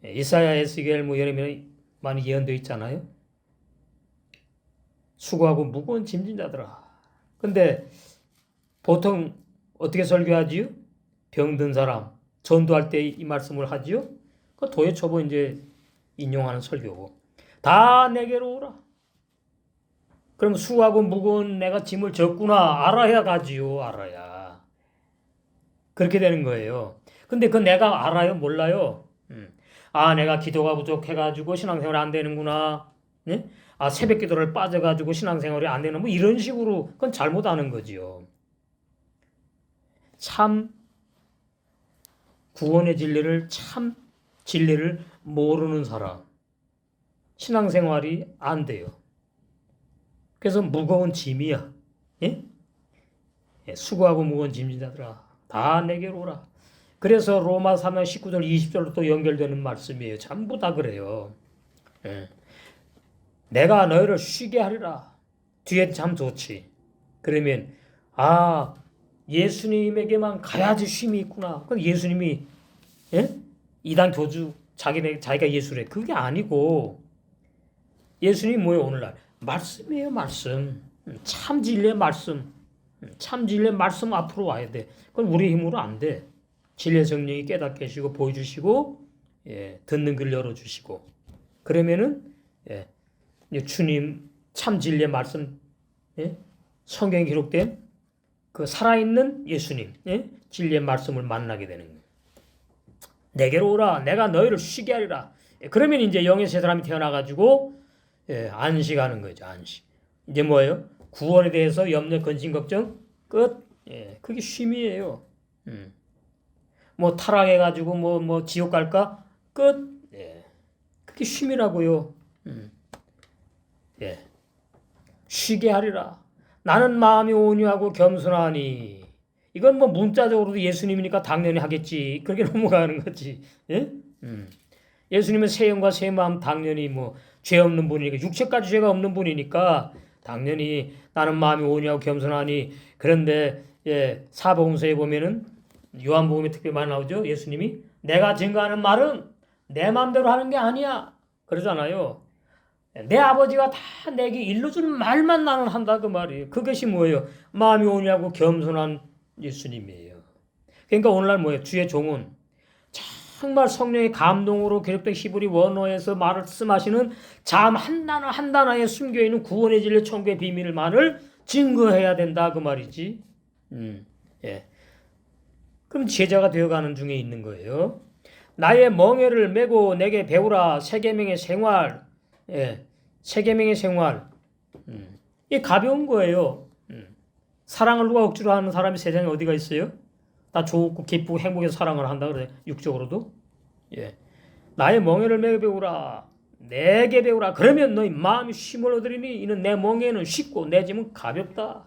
이사야, 에스겔, 예레미야 많이 예언되어 있잖아요. 수고하고 무거운 짐진 자들아. 근데 보통 어떻게 설교하지요? 병든 사람 전도할 때 이 말씀을 하지요. 그 도에 초보 이제 인용하는 설교고 다 내게로 오라. 그럼 수고하고 무거운 내가 짐을 졌구나 알아야 가지요. 알아야. 그렇게 되는 거예요. 근데 그 내가 알아요? 몰라요? 아, 내가 기도가 부족해가지고 신앙생활이 안 되는구나. 네? 아, 새벽 기도를 빠져가지고 신앙생활이 안 되는, 뭐 이런 식으로, 그건 잘못하는 거지요. 참, 구원의 진리를, 참 진리를 모르는 사람. 신앙생활이 안 돼요. 그래서 무거운 짐이야. 예? 예, 수고하고 무거운 짐자들아, 다 내게로 오라. 그래서 로마 3장 19절 20절로 또 연결되는 말씀이에요. 전부 다 그래요. 예. 내가 너희를 쉬게 하리라. 뒤에 참 좋지. 그러면 아, 예수님에게만 가야지 쉼이 있구나. 그 예수님이 예? 이단 교주 자기가 예수래. 그게 아니고 예수님이 뭐예요 오늘날? 말씀이에요 말씀. 참 진리의 말씀. 참 진리의 말씀 앞으로 와야 돼. 그건 우리 힘으로 안 돼. 진리의 성령이 깨닫게 해주시고 보여주시고 예, 듣는 글 열어주시고 그러면은 예, 주님 참 진리의 말씀 예, 성경에 기록된 그 살아있는 예수님 예, 진리의 말씀을 만나게 되는 거예요. 내게로 오라 내가 너희를 쉬게 하리라. 예, 그러면 이제 영의 새 사람이 태어나가지고 예, 안식하는 거죠. 안식. 이제 뭐예요? 구원에 대해서 염려, 근심, 걱정 끝. 예, 그게 쉼이에요. 뭐 타락해가지고 뭐 지옥 갈까 끝. 예, 그게 쉼이라고요. 예, 쉬게 하리라. 나는 마음이 온유하고 겸손하니. 이건 뭐 문자적으로도 예수님이니까 당연히 하겠지. 그렇게 넘어가는 거지. 예? 예수님은 새 영과 새 마음 당연히 뭐 죄 없는 분이니까 육체까지 죄가 없는 분이니까 당연히 나는 마음이 온유하고 겸손하니. 그런데 예, 사복음서에 보면은 요한복음에 특별히 많이 나오죠. 예수님이 내가 증거하는 말은 내 마음대로 하는 게 아니야. 그러잖아요. 내 아버지가 다 내게 일러준 말만 나는 한다 그 말이에요. 그것이 뭐예요? 마음이 온유하고 겸손한 예수님이에요. 그러니까 오늘날 뭐예요? 주의 종은 정말 성령의 감동으로 기록된 히브리 원어에서 말씀하시는 잠 한 단어 한 단어에 숨겨있는 구원의 진리 천국의 비밀만을 증거해야 된다 그 말이지. 예. 그럼 제자가 되어가는 중에 있는 거예요. 나의 멍에를 메고 내게 배우라. 세계명의 생활. 예. 세계명의 생활. 이게 가벼운 거예요. 사랑을 누가 억지로 하는 사람이 세상에 어디가 있어요? 다 좋고 기쁘고 행복해서 사랑을 한다 그래. 육적으로도. 예. 나의 멍에를 메고 배우라. 내게 배우라. 그러면 너희 마음이 쉼을 얻으리니 이는 내 멍에는 쉽고 내 짐은 가볍다.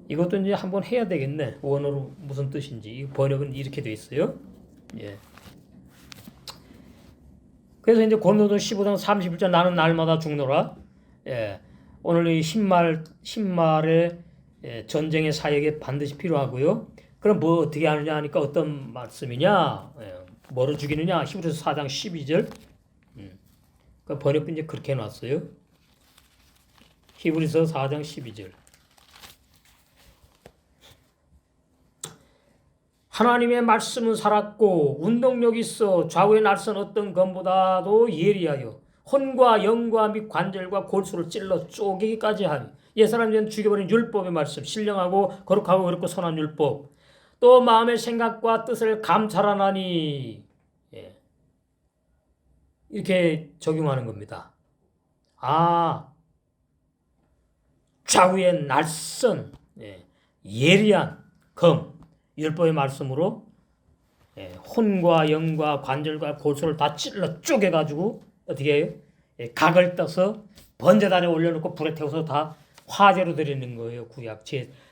이것도 이제 한번 해야 되겠네. 원어로 무슨 뜻인지. 번역은 이렇게 돼 있어요. 예. 그래서 이제 고린도서 15장 31절 나는 날마다 죽노라. 예. 오늘 이 신말의 예, 전쟁의 사역에 반드시 필요하고요. 그럼 뭐 어떻게 하느냐 하니까 어떤 말씀이냐? 예. 뭐로 죽이느냐? 히브리서 4장 12절. 그 번역도 이제 그렇게 해놨어요. 히브리서 4장 12절. 하나님의 말씀은 살았고 운동력 있어 좌우의 날선 어떤 검보다도 예리하여 혼과 영과 및 관절과 골수를 찔러 쪼개기까지 하니 옛사람들은 죽여버린 율법의 말씀 신령하고 거룩하고 그렇고 선한 율법 또 마음의 생각과 뜻을 감찰하나니 예. 이렇게 적용하는 겁니다. 아 좌우의 날선 예. 예리한 검 율법의 말씀으로 예, 혼과 영과 관절과 골수를 다 찔러 쪼개가지고 어떻게 해요? 예, 각을 떠서 번제단에 올려놓고 불에 태워서 다 화제로 드리는 거예요. 구약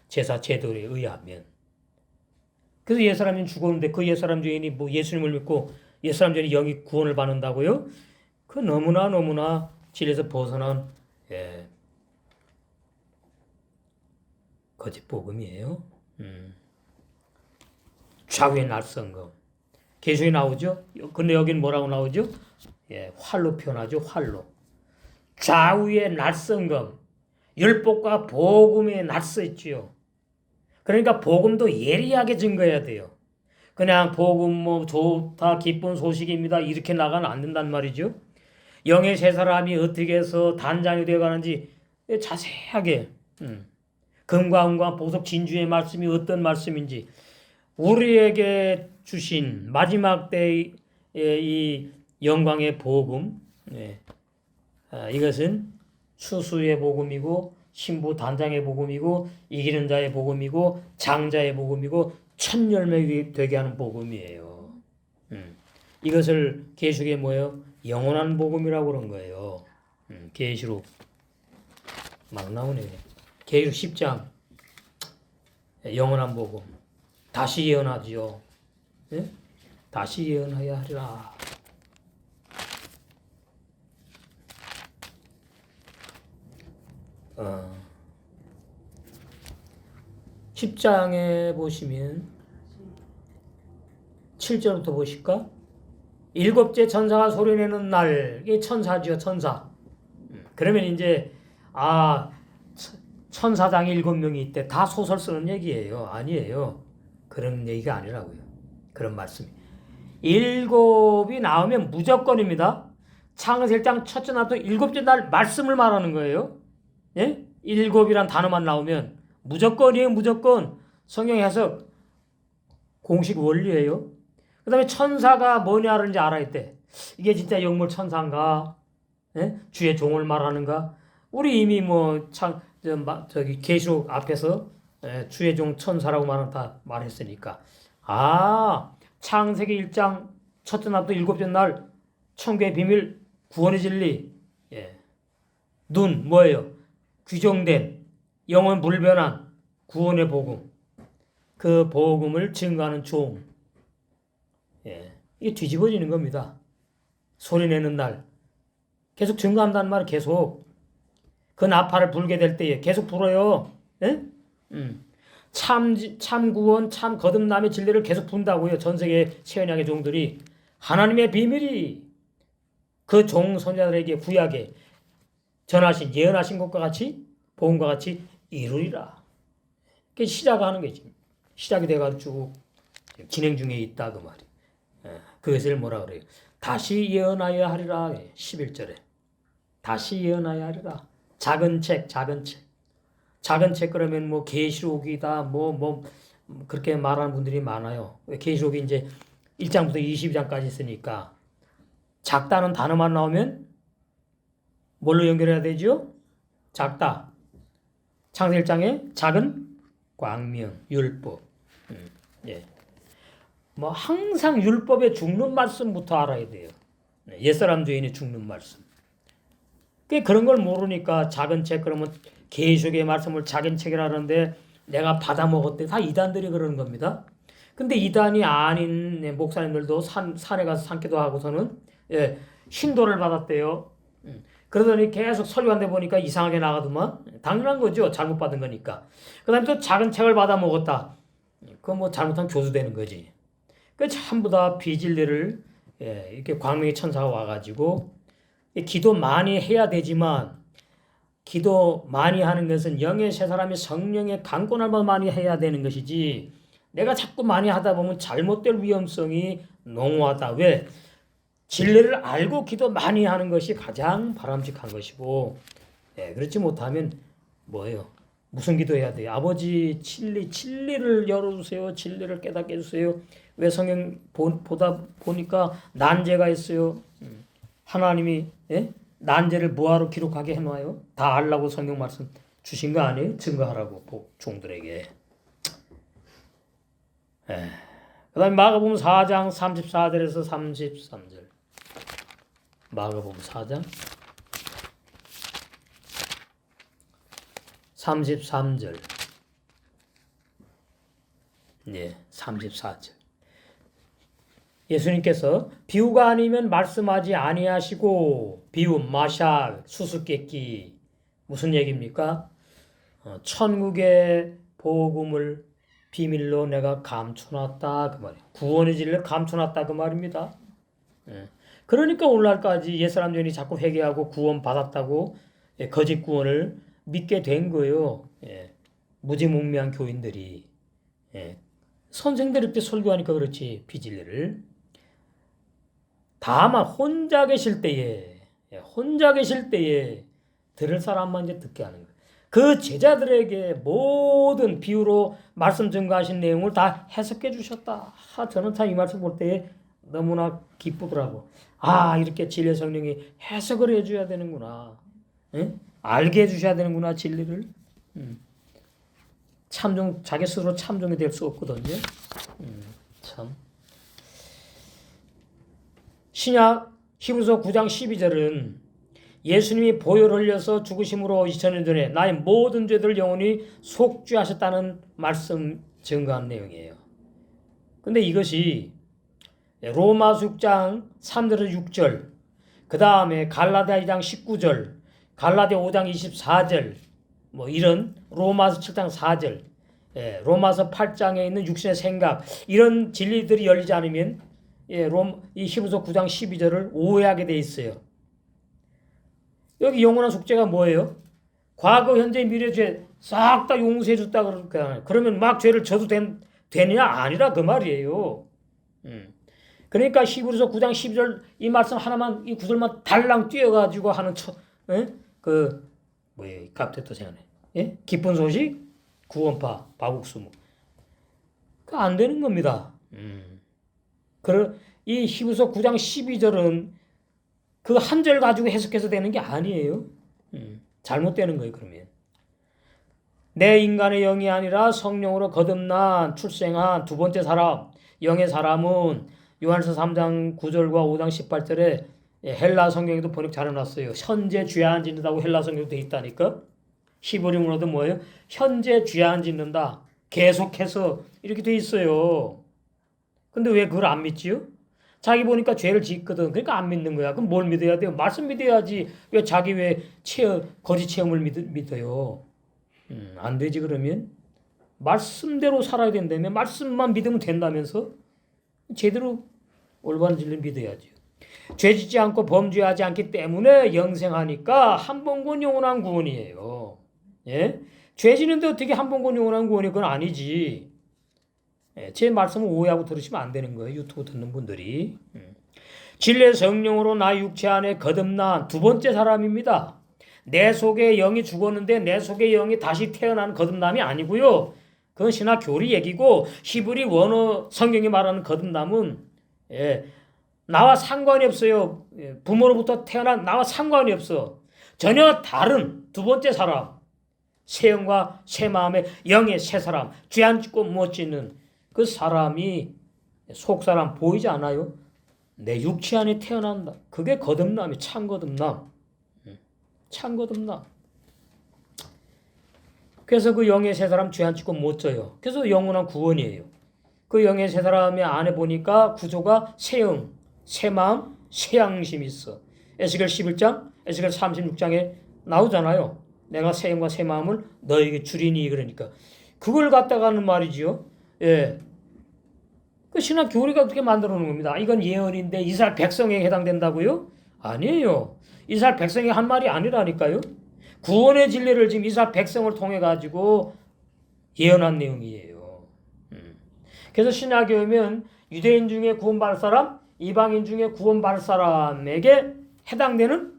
제사 제도에 의하면. 그래서 옛사람이 죽었는데 그 옛사람 죄인이 뭐 예수님을 믿고 옛사람 죄인이 영이 구원을 받는다고요? 그 너무나 진리에서 벗어난 예, 거짓 복음이에요. 좌우의 날선검. 계시에 나오죠? 근데 여기는 뭐라고 나오죠? 예, 활로 표현하죠. 활로. 좌우의 날선검. 율법과 복음에 낯서 있지요. 그러니까 복음도 예리하게 증거해야 돼요. 그냥 복음 뭐 좋다 기쁜 소식입니다. 이렇게 나가면 안 된단 말이죠. 영의 세 사람이 어떻게 해서 단장이 되어가는지 자세하게 금과 은과 보석 진주의 말씀이 어떤 말씀인지 우리에게 주신 마지막 때의 이 영광의 복음, 이것은 추수의 복음이고 신부 단장의 복음이고 이기는 자의 복음이고 장자의 복음이고 첫 열매 되게 하는 복음이에요. 이것을 계시록에 뭐예요? 영원한 복음이라고 그런 거예요. 계시록 막 나오네요. 계시록 10장 영원한 복음 다시 예언하지요. 예? 다시 예언하여야 하리라. 10장에 보시면 7절부터 보실까? 일곱째 천사가 소리내는 날, 이게 천사지요, 천사. 그러면 이제 천사장이 7명이 있대. 다 소설 쓰는 얘기예요. 아니에요. 그런 얘기가 아니라고요. 그런 말씀이. 7이 나오면 무조건입니다. 창세기 1장 첫째 날부터 7째 날 말씀을 말하는 거예요. 예? 7이란 단어만 나오면 무조건이에요, 무조건. 성경 해석 공식 원리예요. 그 다음에 천사가 뭐냐는지 알아야 돼. 이게 진짜 영물 천사인가? 예? 주의 종을 말하는가? 우리 이미 저기 계시록 앞에서 주의 종 천사라고 다 말했으니까. 창세기 1장 첫째 날부터 7째 날 천국의 비밀, 구원의 진리. 눈 뭐예요? 귀종된 영원 불변한 구원의 복음. 그 복음을 증거하는 종. 이게 뒤집어지는 겁니다. 소리내는 날. 계속 증거한다는 말은 계속. 그 나팔을 불게 될 때에 계속 불어요. 참 구원, 참 거듭남의 진리를 계속 분다고요. 전 세계 세언약의 종들이. 하나님의 비밀이 그 종 선자들에게 구약에 전하신, 예언하신 것과 같이, 복음과 같이 이루리라. 그게 시작하는 거지. 시작이 돼가지고 쭉 진행 중에 있다, 그 말이. 그것을 뭐라 그래요? 다시 예언하여 하리라. 11절에. 다시 예언하여 하리라. 작은 책, 작은 책. 작은 책 그러면 뭐 계시록이다, 그렇게 말하는 분들이 많아요. 계시록이 이제 1장부터 22장까지 있으니까 작다는 단어만 나오면 뭘로 연결해야 되죠? 작다. 창세기 1장에 작은 광명, 율법. 항상 율법에 죽는 말씀부터 알아야 돼요. 옛사람 죄인이 죽는 말씀. 그런 걸 모르니까 작은 책 그러면 계시록의 말씀을 작은 책이라는데 내가 받아먹었대. 다 이단들이 그러는 겁니다. 근데 이단이 아닌 목사님들도 산에 가서 산기도 하고서는 신도를 받았대요. 그러더니 계속 설교한데 보니까 이상하게 나가더만. 당연한 거죠. 잘못 받은 거니까. 그 다음에 또 작은 책을 받아먹었다. 그건 잘못한 교수 되는 거지. 전부 다 비진리를 이렇게 광명의 천사가 와가지고 기도 많이 해야 되지만 기도 많이 하는 것은 영의 세 사람이 성령의 강권을 많이 해야 되는 것이지 내가 자꾸 많이 하다 보면 잘못될 위험성이 농후하다. 왜? 진리를 알고 기도 많이 하는 것이 가장 바람직한 것이고 그렇지 못하면 뭐예요? 무슨 기도해야 돼요? 아버지 진리를 열어주세요. 진리를 깨닫게 해주세요. 왜 성경 보니까 난제가 있어요. 하나님이 난제를 뭐하러 기록하게 해놔요? 다 알라고 성경 말씀 주신 거 아니에요? 증거하라고 종들에게. 그 다음에 마가복음 4장 34절에서 33절. 마가복음 4장 33절. 34절. 예수님께서 비유가 아니면 말씀하지 아니하시고 비유, 마샬, 수수께끼 무슨 얘기입니까? 천국의 복음을 비밀로 내가 감춰놨다 그 말이에요. 구원의 진리를 감춰놨다 그 말입니다. 그러니까 오늘날까지 옛사람 죄인이 자꾸 회개하고 구원 받았다고 거짓 구원을 믿게 된 거예요. 무지몽매한 교인들이. 선생들이 그때 설교하니까 그렇지 비진리를. 다만 혼자 계실 때에 들을 사람만 이제 듣게 하는 거예요. 그 제자들에게 모든 비유로 말씀 증거하신 내용을 다 해석해 주셨다. 저는 참 이 말씀 볼 때에 너무나 기쁘더라고. 이렇게 진리 성령이 해석을 해줘야 되는구나. 응? 알게 해주셔야 되는구나, 진리를. 자기 스스로 참종이 될 수 없거든요. 참. 신약 히브리서 9장 12절은 예수님이 보혈을 흘려서 죽으심으로 2000년 전에 나의 모든 죄들을 영원히 속죄하셨다는 말씀 증거한 내용이에요. 근데 이것이 로마서 6장 3절에서 6절, 그 다음에 갈라디아 2장 19절, 갈라디아 5장 24절, 이런 로마서 7장 4절, 로마서 8장에 있는 육신의 생각, 이런 진리들이 열리지 않으면 이 히브리서 9장 12절을 오해하게 돼 있어요. 여기 영원한 속죄가 뭐예요? 과거, 현재, 미래 죄 싹 다 용서해 줬다 그러니까 그러면 막 죄를 져도 되느냐? 아니라 그 말이에요. 그러니까 히브리서 9장 12절 이 말씀 하나만, 이 구절만 달랑 뛰어가지고 하는 갑자기 또 생각나네. 기쁜 소식, 구원파, 바국수무. 그 안 되는 겁니다. 이 히브리서 9장 12절은 그 한 절 가지고 해석해서 되는 게 아니에요. 잘못되는 거예요, 그러면. 내 인간의 영이 아니라 성령으로 거듭난 출생한 두 번째 사람, 영의 사람은 요한서 3장 9절과 5장 18절에 헬라 성경에도 번역 잘 해놨어요. 현재 죄안 짓는다고 헬라 성경도 돼 있다니까. 히브리문어도 뭐예요? 현재 죄안 짓는다. 계속해서 이렇게 돼 있어요. 근데 왜 그걸 안 믿지요? 자기 보니까 죄를 짓거든. 그러니까 안 믿는 거야. 그럼 뭘 믿어야 돼요? 말씀 믿어야지. 왜 자기 거짓 체험을 믿어요? 안 되지 그러면. 말씀대로 살아야 된다며. 말씀만 믿으면 된다면서. 제대로 올바른 진리를 믿어야죠. 죄 짓지 않고 범죄하지 않기 때문에 영생하니까 한 번 구원 영원한 구원이에요. 예? 죄 지는데 어떻게 한 번 구원 영원한 구원이 그건 아니지. 제 말씀을 오해하고 들으시면 안 되는 거예요. 유튜브 듣는 분들이. 진리의 성령으로 나 육체 안에 거듭난 두 번째 사람입니다. 내 속에 영이 죽었는데 내 속에 영이 다시 태어난 거듭남이 아니고요. 그건 신학 교리 얘기고 히브리 원어 성경이 말하는 거듭남은 나와 상관이 없어요. 부모로부터 태어난 나와 상관이 없어. 전혀 다른 두 번째 사람. 새 영과 새 마음의 영의 새 사람. 죄 안 짓고 못 짓는 그 사람이 속사람 보이지 않아요? 내 육체 안에 태어난다. 그게 거듭남이 참 거듭남. 참 거듭남. 그래서 그 영의 새 사람 죄 안 짓고 못 져요. 그래서 영원한 구원이에요. 그 영의 새 사람의 안에 보니까 구조가 새 영, 새 마음, 새 양심이 있어. 에스겔 11장, 에스겔 36장에 나오잖아요. 내가 새 영과 새 마음을 너에게 주리니 그러니까. 그걸 갖다가는 말이지요. 그 신학 교리가 어떻게 만들어 놓은 겁니다. 이건 예언인데 이스라엘 백성에 해당된다고요? 아니에요. 이스라엘 백성이 한 말이 아니라니까요. 구원의 진리를 지금 이스라엘 백성을 통해 가지고 예언한 내용이에요. 그래서 신약에 오면 유대인 중에 구원받을 사람, 이방인 중에 구원받을 사람에게 해당되는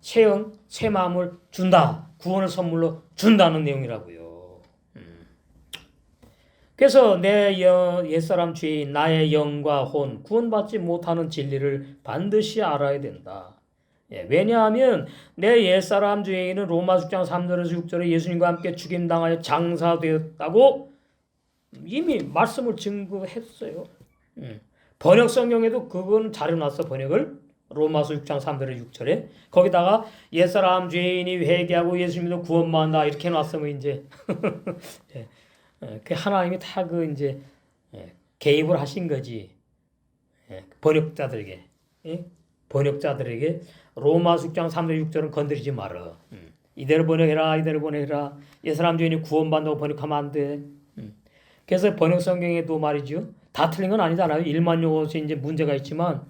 새 영, 새 마음을 준다. 구원을 선물로 준다는 내용이라고요. 그래서 내 옛사람 죄인 나의 영과 혼 구원받지 못하는 진리를 반드시 알아야 된다. 왜냐하면 내 옛사람 죄인은 로마서 6장 3절에서 6절에 예수님과 함께 죽임당하여 장사되었다고 이미 말씀을 증거했어요. 번역 성경에도 그건 잘 해놨어. 번역을 로마서 6장 3절에 6절에 거기다가 옛사람 죄인이 회개하고 예수님도 구원받는다 이렇게 해놨으면 이제 그 하나님이 다 이제 개입을 하신 거지. 번역자들에게 로마서 6장 3절 6절은 건드리지 말아. 이대로 번역해라. 옛사람 죄인이 구원받는다고 번역하면 안 돼. 그래서 번역 성경에도 말이죠. 다 틀린 건 아니잖아요. 일만 용어에서 이제 문제가 있지만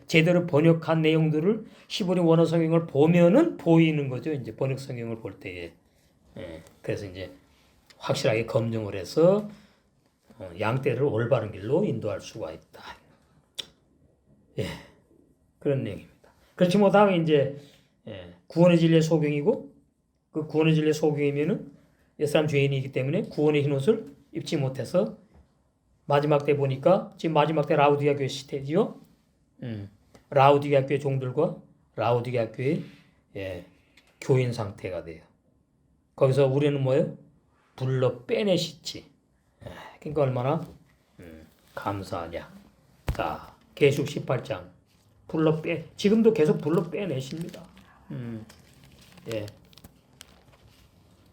제대로 번역한 내용들을 히브리 원어 성경을 보면은 보이는 거죠. 이제 번역 성경을 볼 때에. 그래서 이제 확실하게 검증을 해서 양떼를 올바른 길로 인도할 수가 있다. 그런 내용입니다. 그렇지 못하면 이제 구원의 진리의 소경이고 그 구원의 진리의 소경이면은 옛사람 죄인이기 때문에 구원의 흰옷을 입지 못해서 마지막 때 보니까 지금 마지막 때 라우디게아 교회 시대지요. 라우디게아 교회 종들과 라우디게아 교회 교인 상태가 돼요. 거기서 우리는 뭐예요? 불러 빼내시지. 그러니까 얼마나 감사하냐. 자, 계시록 18장 지금도 계속 불러 빼내십니다.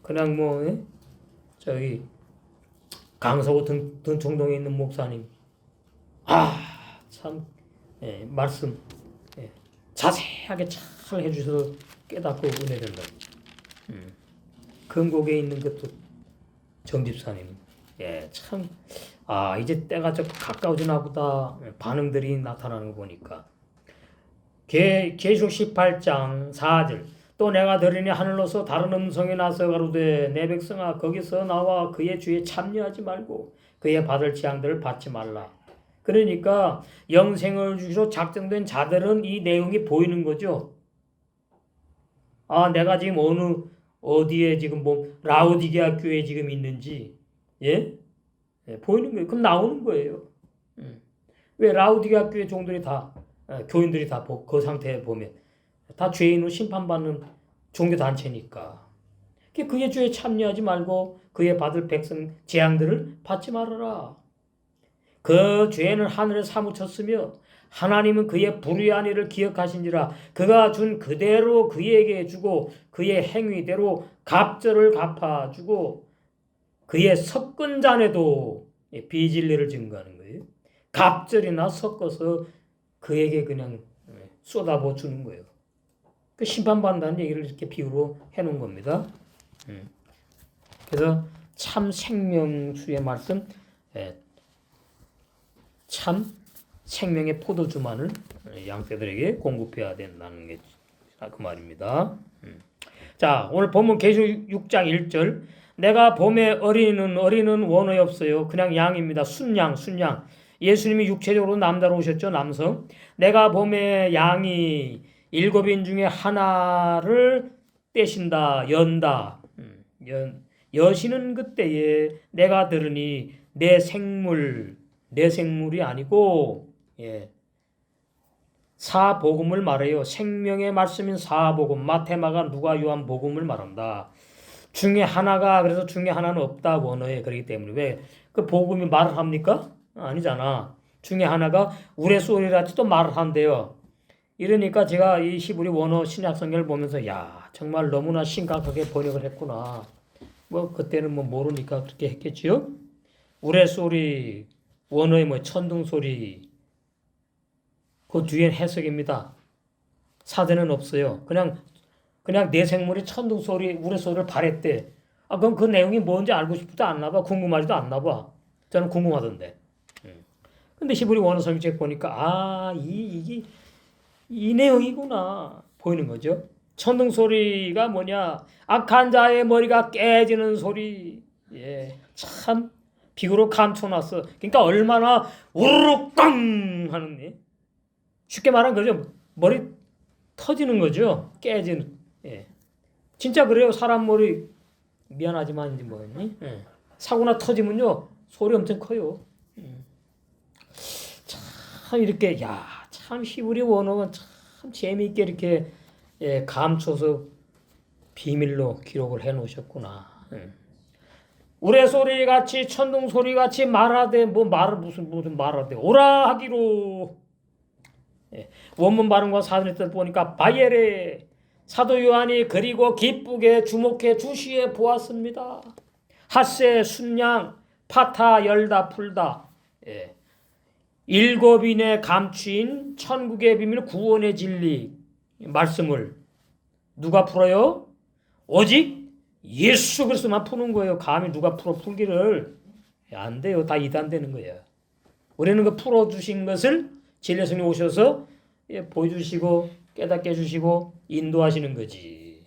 그냥 뭐 저기 강서구 등촌동에 있는 목사님 참 말씀 자세하게 잘 해주셔서 깨닫고 은혜 된다. 금곡에 있는 것도 정집사님 참 이제 때가 좀 가까워지나 보다 반응들이 나타나는 거 보니까 계시록 18장 4절 또 내가 들으니 하늘로서 다른 음성이 나서 가로되 내 백성아 거기서 나와 그의 주에 참여하지 말고 그의 받을 재앙들을 받지 말라. 그러니까 영생을 주기로 작정된 자들은 이 내용이 보이는 거죠. 내가 지금 어디에 지금 라우디게아 교회에 지금 있는지 보이는 거예요. 그럼 나오는 거예요. 왜 라우디게아 교회 종들이 다 교인들이 다 그 상태에 보면 다 죄인으로 심판받는 종교단체니까 그의 죄에 참여하지 말고 그의 받을 백성 재앙들을 받지 말아라. 그 죄는 하늘에 사무쳤으며 하나님은 그의 불의한 일을 기억하신지라 그가 준 그대로 그에게 주고 그의 행위대로 갑절을 갚아주고 그의 섞은 잔에도 비진리를 증거하는 거예요. 갑절이나 섞어서 그에게 그냥 쏟아부어 주는 거예요. 그 심판받는다는 얘기를 이렇게 비유로 해놓은 겁니다. 그래서 참 생명수의 말씀, 참 생명의 포도주만을 양떼들에게 공급해야 된다는 게 그 말입니다. 자, 오늘 본문 계시록 6장 1절 내가 봄에 어린이는 원어에 없어요. 그냥 양입니다. 순양. 예수님이 육체적으로 남자로 오셨죠. 남성. 내가 봄에 양이 7인 중에 하나를 떼신다. 연다. 여시는 그때에 내가 들으니 내 생물이 아니고 사복음을 말해요. 생명의 말씀인 사복음. 마태, 마가, 누가, 요한 복음을 말한다. 중에 하나가 그래서 중에 하나는 없다 원어에 그렇기 때문에 왜 그 복음이 말을 합니까? 아니잖아. 중에 하나가 우레소리같이 또 말을 한대요. 이러니까 제가 이 히브리 원어 신약성경을 보면서 정말 너무나 심각하게 번역을 했구나. 그때는 모르니까 그렇게 했겠지요. 우레소리 원어의 천둥소리 그 뒤엔 해석입니다. 사전에는 없어요. 그냥 내 생물이 천둥소리 우레소리를 발했대. 그럼 그 내용이 뭔지 알고 싶지도 않나 봐. 궁금하지도 않나 봐. 저는 궁금하던데. 근데 히브리 원어 성경책 보니까 이게 이 내용이구나 보이는 거죠. 천둥소리가 뭐냐? 악한 자의 머리가 깨지는 소리. 참 비유로 감춰놨어. 그러니까 얼마나 우르르 깡 하는 쉽게 말하면 그죠. 머리 터지는 거죠. 깨지는. 진짜 그래요. 사람 머리 미안하지만 이제 뭐였니? 사고나 터지면요 소리 엄청 커요. 참 이렇게 참 히브리 원어가 참 재미있게 이렇게 감춰서 비밀로 기록을 해 놓으셨구나. 우레소리 같이 천둥소리 같이 말하되 무슨 말하되 오라 하기로. 원문 발음과 사전의 뜻 보니까 바예레 사도 요한이 그리고 기쁘게 주목해 주시해 보았습니다. 핫세 순양 파타 열다 풀다. 7인의 감추인 천국의 비밀 구원의 진리 말씀을 누가 풀어요? 오직 예수 그리스도만 푸는 거예요. 감히 누가 풀기를 안 돼요. 다 이단되는 거예요. 우리는 그 풀어주신 것을 진리 성령 오셔서 보여주시고 깨닫게 해주시고 인도하시는 거지.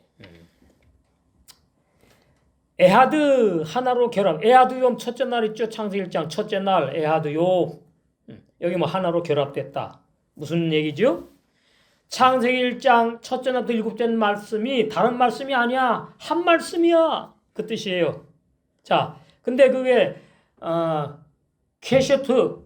에하드 하나로 결합. 에하드요 첫째 날 있죠. 창세기 1장 첫째 날 에하드요. 여기 하나로 결합됐다. 무슨 얘기죠? 창세기 1장 첫째 날부터 일곱째 말씀이 다른 말씀이 아니야. 한 말씀이야. 그 뜻이에요. 자, 근데 그게 캐셔트,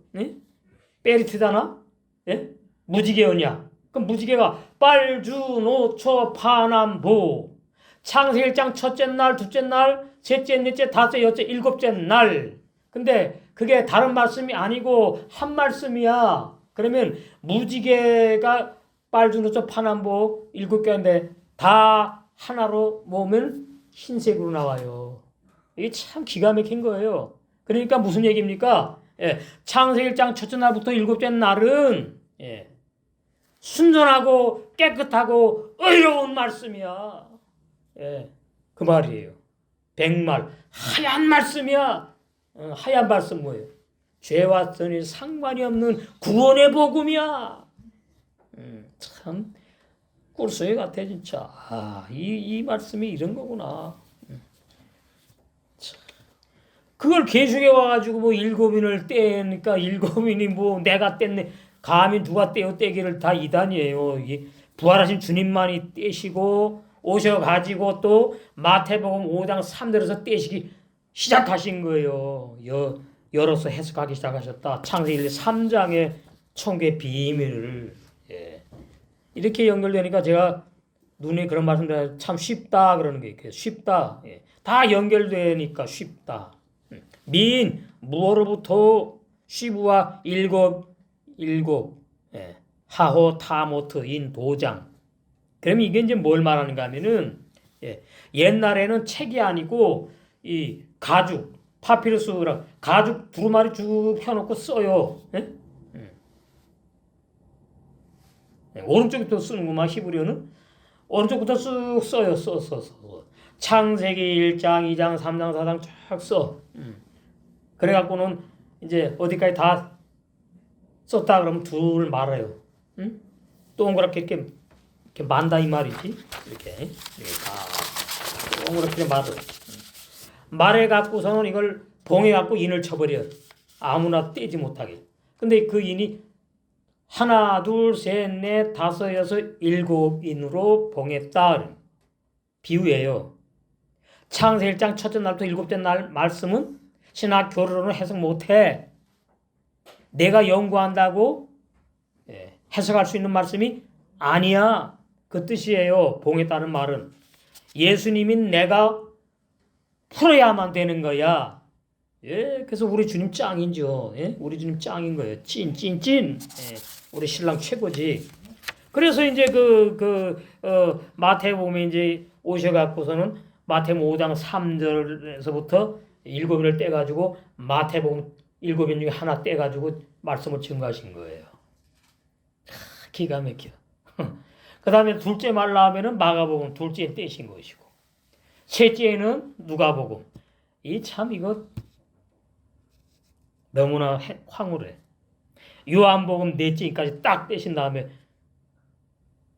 베리트잖아. 예? 무지개언이야. 그럼 무지개가 빨주노초 파남보. 창세기 1장 첫째 날, 둘째 날, 셋째, 넷째, 다섯째, 여섯째, 일곱째 날. 근데 그게 다른 말씀이 아니고 한 말씀이야. 그러면 무지개가 빨주노초 파남보 일곱 개인데 다 하나로 모으면 흰색으로 나와요. 이게 참 기가 막힌 거예요. 그러니까 무슨 얘기입니까? 예, 창세기 1장 첫째 날부터 일곱째 날은 순전하고 깨끗하고 의로운 말씀이야. 그 말이에요. 백말 하얀 말씀이야. 하얀 말씀 뭐예요? 죄와 선이 상관이 없는 구원의 복음이야. 참 꿀소리 같아 진짜. 이 말씀이 이런 거구나. 그걸 계속해 와가지고 뭐 일곱인을 떼니까 일곱인이 뭐 내가 뗐네. 감히 누가 떼기를 다 이단이에요. 이게 부활하신 주님만이 떼시고 오셔가지고 또 마태복음 5장 3절에서 떼시기 시작하신 거예요. 열어서 해석하기 시작하셨다. 창세기 3장의 천국의 비밀을 이렇게 연결되니까 제가 눈에 그런 말씀드려요. 참 쉽다 그러는 게 있어요. 쉽다. 다 연결되니까 쉽다. 민 무어로부터 쉬부와 일곱 하호 타모트 인 도장. 그럼 이게 이제 뭘 말하는가 하면은 옛날에는 책이 아니고 이 가죽 파피루스랑 가죽 두루마리 쭉 펴놓고 써요. 오른쪽부터 쓰는구만. 히브리어는 오른쪽부터 쓱 써요. 써. 창세기 1장, 2장, 3장, 4장 쫙 써. 그래갖고는 이제 어디까지 다 썼다 그러면 둘 말아요. 동그랗게 이렇게 만다 이 말이지. 이렇게 다 동그랗게 말아. 말해갖고서는 이걸 봉해갖고 인을 쳐버려. 아무나 떼지 못하게. 근데 그 인이 하나, 둘, 셋, 넷, 다섯, 여섯, 일곱 인으로 봉했다. 비유예요. 창세기 1장 첫째 날부터 일곱째 날 말씀은 신학 교리로는 해석 못해. 내가 연구한다고 해석할 수 있는 말씀이 아니야. 그 뜻이에요. 봉했다는 말은. 예수님이 내가 풀어야만 되는 거야. 그래서 우리 주님 짱이죠. 우리 주님 짱인 거예요. 찐. 우리 신랑 최고지. 그래서 이제 마태복음에 이제 오셔갖고서는 마태복음 5장 3절에서부터 일곱인을 떼가지고 마태복음 일곱인 중에 하나 떼가지고 말씀을 증거하신 거예요. 기가 막혀. 그 다음에 둘째 말 나오면은 마가복음 둘째 떼신 것이고, 셋째는 누가복음. 이거 너무나 황홀해. 요한복음 넷째까지 딱 떼신 다음에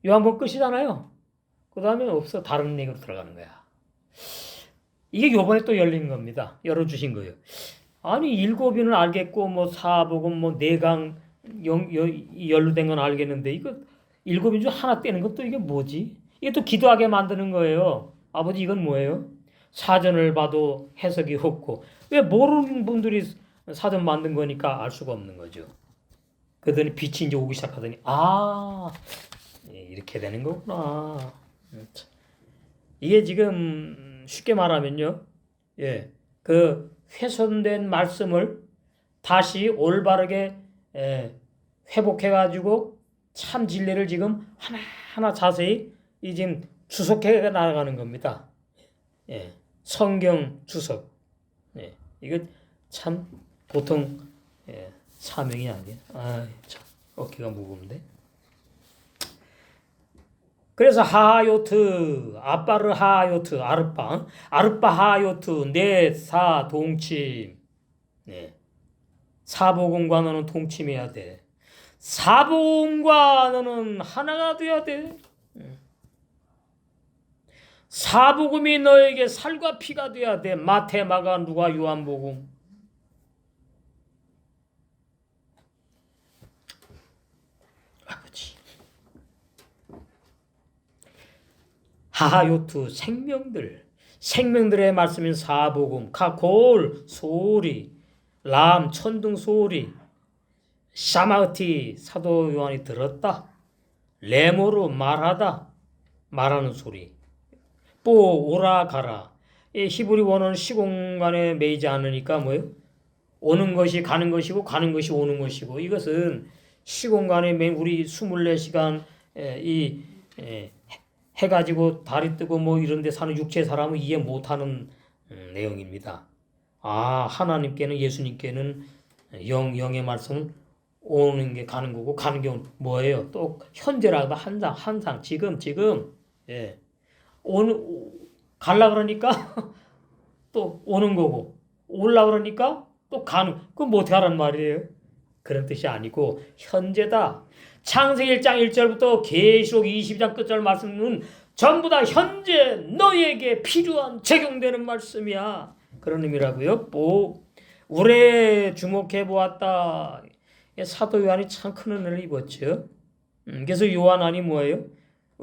요한복음 끝이잖아요. 그 다음에 없어. 다른 얘기로 들어가는 거야. 이게 요번에 또 열린 겁니다. 열어주신 거예요. 아니 일곱인은 알겠고 뭐 사복음 뭐 내강 연루된 건 알겠는데 이거 일곱인 중 하나 떼는 것도 이게 뭐지? 이게 또 기도하게 만드는 거예요. 아버지 이건 뭐예요? 사전을 봐도 해석이 없고 왜 모르는 분들이 사전 만든 거니까 알 수가 없는 거죠. 그러더니 빛이 이제 오기 시작하더니 이렇게 되는 거구나. 이게 지금 쉽게 말하면요. 그 훼손된 말씀을 다시 올바르게 회복해가지고 참 진리를 지금 하나하나 자세히 지금 주석해 나가는 겁니다. 성경 주석. 이거 참 보통 사명이 아니에요. 참 어깨가 무거운데. 그래서 하하요트, 아빠르 하하요트, 아르빠 하하요트, 넷사 동침. 사복음과 너는 동침해야 돼. 사복음과 너는 하나가 돼야 돼. 사복음이 너에게 살과 피가 돼야 돼. 마태, 마가, 누가, 요한복음. 아버지. 하하요트 생명들의 말씀인 사복음, 카콜 소리, 람 천둥 소리, 샤마흐티 사도 요한이 들었다. 레모로 말하는 소리. 뽀 오라 가라. 이 히브리 원어는 시공간에 매이지 않으니까 뭐예요? 오는 것이 가는 것이고 가는 것이 오는 것이고 이것은 시공간에 매인 우리 24시간 이 해가지고 달이 뜨고 뭐 이런 데 사는 육체 사람은 이해 못하는 내용입니다. 아, 하나님께는 예수님께는 영의 말씀은 오는 게 가는 거고 가는 게 뭐예요? 또 현재라도 항상 지금 예. 갈라 그러니까 또 오는 거고 올라 그러니까 또 가는 그건 뭐 어떻게 하란 말이에요? 그런 뜻이 아니고 현재다. 창세기 1장 1절부터 계시록 22장 끝절 말씀은 전부 다 현재 너에게 필요한 적용되는 말씀이야. 그런 의미라고요. 우레 주목해 보았다. 사도 요한이 참 큰 은혜를 입었죠. 그래서 요한안이 뭐예요?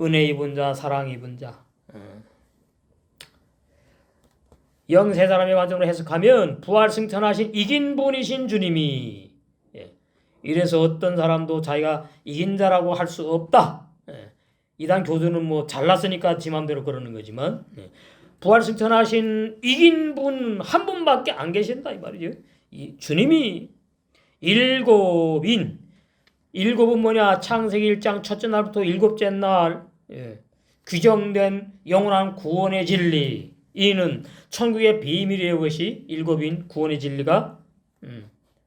은혜 입은 자, 사랑 입은 자. 영세 사람의 관점으로 해석하면 부활 승천하신 이긴 분이신 주님이 이래서 어떤 사람도 자기가 이긴 자라고 할 수 없다. 이단 교주는 뭐 잘났으니까 지 맘대로 그러는 거지만 부활 승천하신 이긴 분 한 분밖에 안 계신다 이 말이죠. 이 주님이 일곱은 뭐냐? 창세기 1장 첫째 날부터 일곱째 날 규정된 영원한 구원의 진리. 이는 천국의 비밀이에요. 그것이 일곱인 구원의 진리가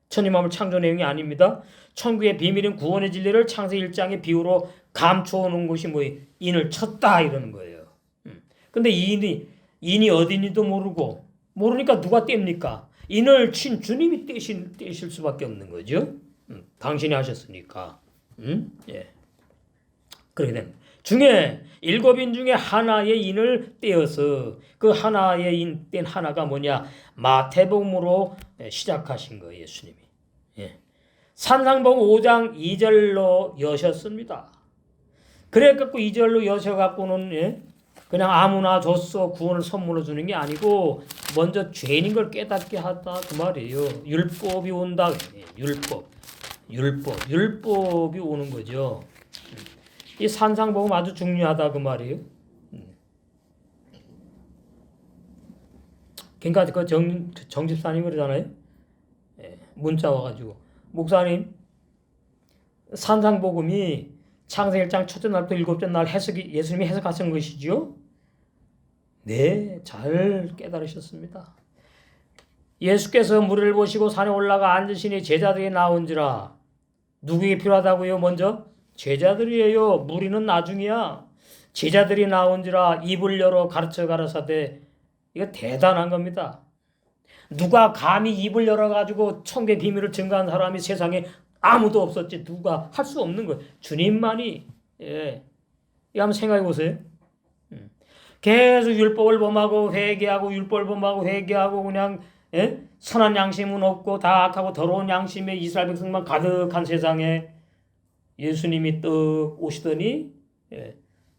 천지 만물 창조 내용이 아닙니다. 천국의 비밀인 구원의 진리를 창세기 1장의 비유로 감춰오는 것이 뭐 인을 쳤다 이러는 거예요. 근데 인이 어딘지도 모르니까 누가 뗍니까? 인을 친 주님이 떼실 수밖에 없는 거죠. 당신이 하셨으니까. 예. 그렇게 됩니다. 중에 일곱인 중에 하나의 인을 떼어서 그 하나의 인 뗀 하나가 뭐냐? 마태복음으로 시작하신 거예요. 예수님이. 예. 산상복음 5장 2절로 여셨습니다. 그래갖고 2절로 여셔갖고는 그냥 아무나 줬어 구원을 선물로 주는 게 아니고 먼저 죄인인 걸 깨닫게 하다 그 말이에요. 율법이 온다. 율법이 오는 거죠. 이 산상복음 아주 중요하다 그 말이에요. 그러니까 그 정집사님 그러잖아요. 문자 와가지고 목사님 산상복음이 창세기 1장 첫째 날부터 일곱째 날 예수님이 해석하신 것이죠. 네, 잘 깨달으셨습니다. 예수께서 무리를 보시고 산에 올라가 앉으시니 제자들이 나온지라. 누구에게 필요하다고요? 먼저 제자들이에요. 무리는 나중이야. 제자들이 나온지라 입을 열어 가르쳐 가라사대. 이거 대단한 겁니다. 누가 감히 입을 열어가지고 천국의 비밀을 증거한 사람이 세상에 아무도 없었지. 누가 할 수 없는 거예요. 주님만이. 예. 이거 한번 생각해 보세요. 계속 율법을 범하고 회개하고 율법을 범하고 회개하고 그냥 선한 양심은 없고 다 악하고 더러운 양심에 이스라엘 백성만 가득한 세상에 예수님이 떡 오시더니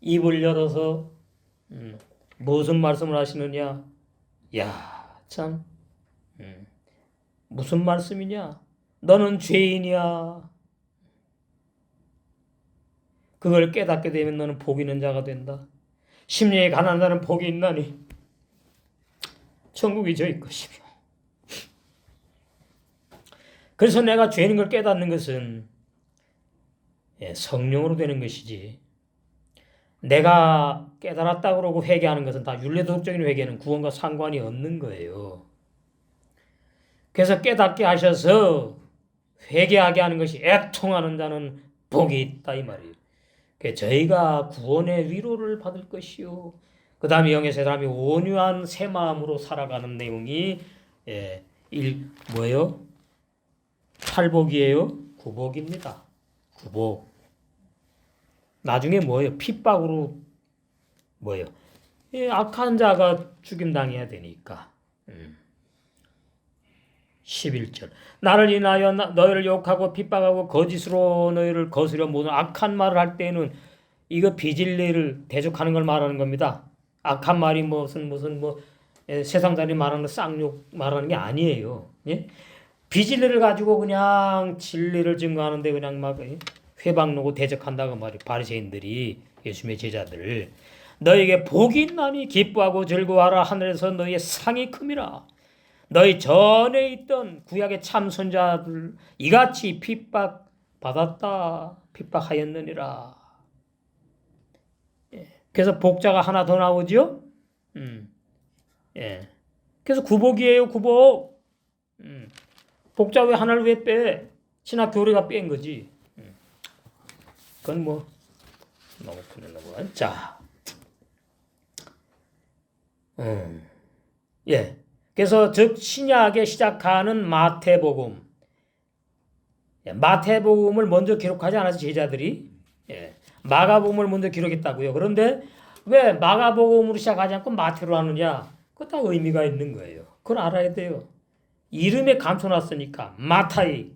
입을 열어서 무슨 말씀을 하시느냐? 야, 참 무슨 말씀이냐? 너는 죄인이야. 그걸 깨닫게 되면 너는 복 있는 자가 된다. 심령에 가난한 자는 복이 있나니 천국이 저희 것이며. 그래서 내가 죄인인 걸 깨닫는 것은 성령으로 되는 것이지 내가 깨달았다 그러고 회개하는 것은 다 윤리도덕적인 회개는 구원과 상관이 없는 거예요. 그래서 깨닫게 하셔서 회개하게 하는 것이 애통하는 자는 복이 있다 이 말이에요. 저희가 구원의 위로를 받을 것이요. 그 다음에 영의 세 사람이 온유한 새 마음으로 살아가는 내용이 뭐예요? 8복이에요? 9복입니다. 9복. 나중에 뭐예요? 핍박으로 뭐예요? 악한 자가 죽임당해야 되니까. 11절. 나를 인하여 너희를 욕하고 핍박하고 거짓으로 너희를 거스려 모든 악한 말을 할 때에는 이거 비진리를 대적하는 걸 말하는 겁니다. 악한 말이 무슨 뭐 세상살이 말하는 거 쌍욕 말하는 게 아니에요. 예? 비진리를 가지고 그냥 진리를 증거하는데 그냥 막 회방놓고 대적한다고 말이 바리새인들이 예수님의 제자들 너에게 복이 있나니 기뻐하고 즐거워하라 하늘에서 너희의 상이 큼이라. 너희 전에 있던 구약의 참선자들 이같이 핍박받았다 핍박하였느니라. 예. 그래서 복자가 하나 더 나오죠. 예. 그래서 구복이에요 구복. 복자 왜 하나를 왜 빼? 신학 교리가 뺀 거지. 그건 뭐 너무 큰 넘어가. 자, 예. 그래서 즉 신약에 시작하는 마태복음, 마태복음을 먼저 기록하지 않았지 제자들이. 예. 마가복음을 먼저 기록했다고요. 그런데 왜 마가복음으로 시작하지 않고 마태로 하느냐? 그거 다 의미가 있는 거예요. 그걸 알아야 돼요. 이름에 감춰놨으니까 마타이,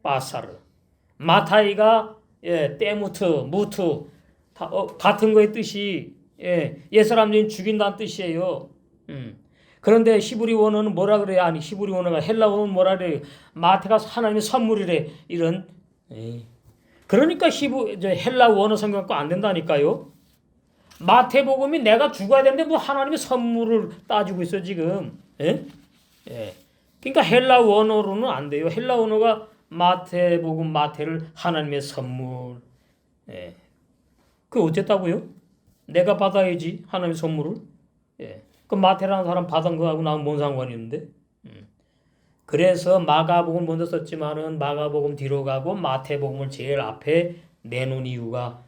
바사르. 마타이가 때무트, 무트 다 같은 거의 뜻이 옛사람들이 죽인다는 뜻이에요. 그런데 히브리 원어는 뭐라 그래요? 아니 히브리 원어가 헬라 원어는 뭐라 그래요? 마태가 하나님의 선물이래. 이런. 그러니까 헬라 원어 성경 갖고 안 된다니까요. 마태복음이 내가 죽어야 되는데 뭐 하나님의 선물을 따지고 있어 지금. 예? 그러니까 헬라 원어로는 안 돼요. 헬라 원어가 마태복음 마태를 하나님의 선물. 그게 어쨌다고요? 내가 받아야지 하나님의 선물을. 그 마태라는 사람 받은 거하고 나는 뭔 상관이 있는데? 그래서 마가복음 먼저 썼지만은 마가복음 뒤로 가고 마태복음을 제일 앞에 내놓은 이유가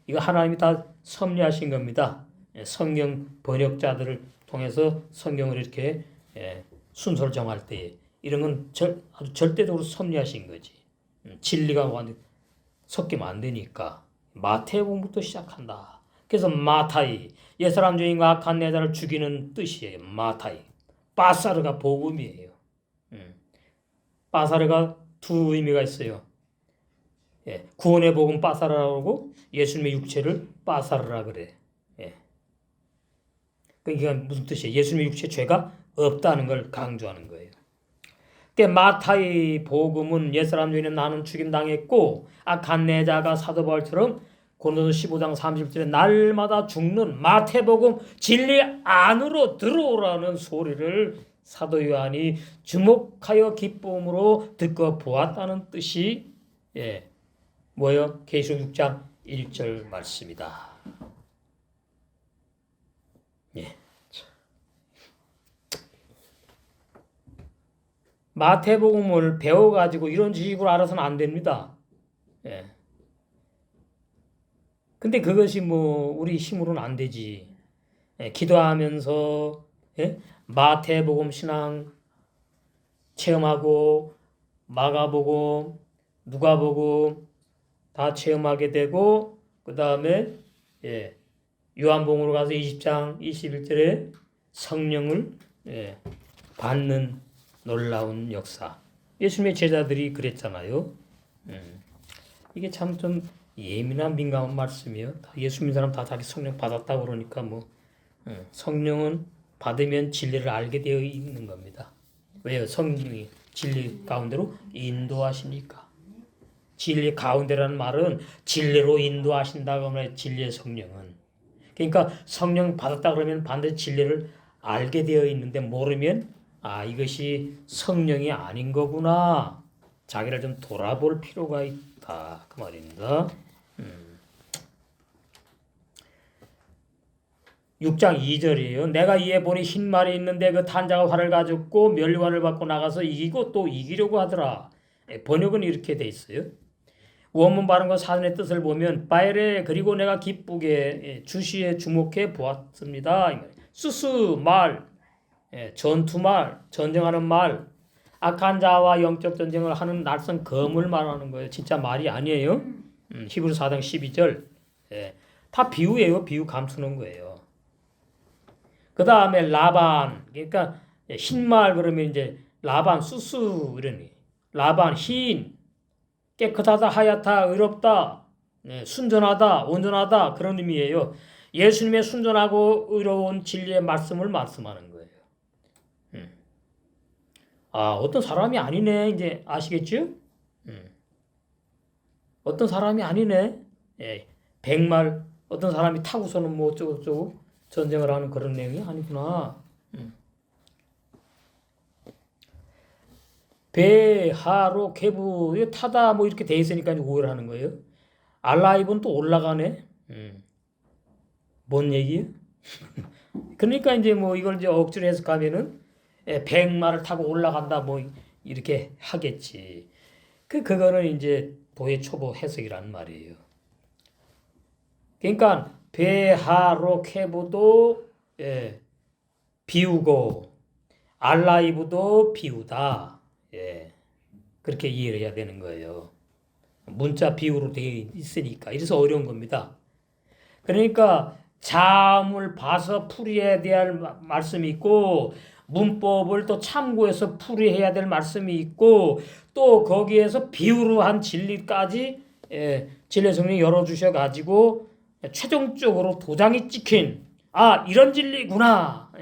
이거 하나님이 다 섭리하신 겁니다. 성경 번역자들을 통해서 성경을 이렇게 순서를 정할 때 이런 건 아주 절대적으로 섭리하신 거지. 진리가 완전 섞이면 안 되니까 마태복음부터 시작한다. 그래서 마타이 옛사람 주인과 악한 내자를 죽이는 뜻이에요. 마타이. 바사르가 복음이에요. 바사르가 두 의미가 있어요. 구원의 복음 바사르라고 하고 예수님의 육체를 바사르라 그래. 그러니까 무슨 뜻이에요? 예수님의 육체 죄가 없다는 걸 강조하는 거예요. 마타이 복음은 옛사람 주인은 나는 죽임당했고 악한 내자가 사도 바울처럼 고린도서 15장 30절에 날마다 죽는 마태복음 진리 안으로 들어오라는 소리를 사도 요한이 주목하여 기쁨으로 듣고 보았다는 뜻이 뭐요? 계시록 6장 1절 말씀이다. 마태복음을 배워가지고 이런 지식으로 알아서는 안 됩니다. 근데 그것이 뭐 우리 힘으로는 안 되지. 기도하면서 마태복음 신앙 체험하고 마가복음, 누가복음 다 체험하게 되고 그 다음에 요한복음으로 가서 20장 21절에 성령을 받는 놀라운 역사. 예수님의 제자들이 그랬잖아요. 이게 참 좀 예민한 민감한 말씀이에요. 예수 믿는 사람 다 자기 성령 받았다고 그러니까 뭐 성령은 받으면 진리를 알게 되어 있는 겁니다. 왜요? 성령이 진리 가운데로 인도하시니까. 진리 가운데라는 말은 진리로 인도하신다고 하면 진리의 성령은. 그러니까 성령 받았다 그러면 반드시 진리를 알게 되어 있는데 모르면 이것이 성령이 아닌 거구나. 자기를 좀 돌아볼 필요가 있다. 그 말입니다. 6장 2절이에요. 내가 이에 보니 흰 말이 있는데 그 탄자가 활을 가졌고 멸관을 받고 나가서 이기고 또 이기려고 하더라. 번역은 이렇게 돼 있어요. 원문 발음과 사전의 뜻을 보면 바엘에 그리고 내가 기쁘게 주시에 주목해 보았습니다. 수수 말, 전투말, 전쟁하는 말, 악한 자와 영적 전쟁을 하는 날선 검을 말하는 거예요. 진짜 말이 아니에요. 히브리 4장 12절. 다 비유예요. 비유 감추는 거예요. 그 다음에 라반, 그러니까 흰말 그러면 이제 라반 수수 이러니 라반 흰 깨끗하다 하얗다 의롭다 네, 순전하다, 온전하다 그런 의미예요. 예수님의 순전하고 의로운 진리의 말씀을 말씀하는 거예요. 아, 어떤 사람이 아니네. 이제 아시겠죠? 어떤 사람이 아니네. 예, 백말 어떤 사람이 타고서는 뭐 어쩌고저쩌고 전쟁을 하는 그런 내용이 아니구나. 배, 하로, 개부, 이거 타다 뭐 이렇게 돼 있으니까 오해를 하는 거예요. 알라이브는 또 올라가네. 뭔 얘기예요? 그러니까 이제 뭐 이걸 이제 억지로 해석하면은 백마를 타고 올라간다 뭐 이렇게 하겠지. 그거는 이제 도의 초보 해석이란 말이에요. 그러니까 배하로 케보도 비우고 알라이브도 비우다. 그렇게 이해를 해야 되는 거예요. 문자 비유로 되어 있으니까. 이래서 어려운 겁니다. 그러니까 자음을 봐서 풀이해야 될 말씀이 있고 문법을 또 참고해서 풀이해야 될 말씀이 있고 또 거기에서 비유로 한 진리까지 진리 성령이 열어주셔 가지고 최종적으로 도장이 찍힌 이런 진리구나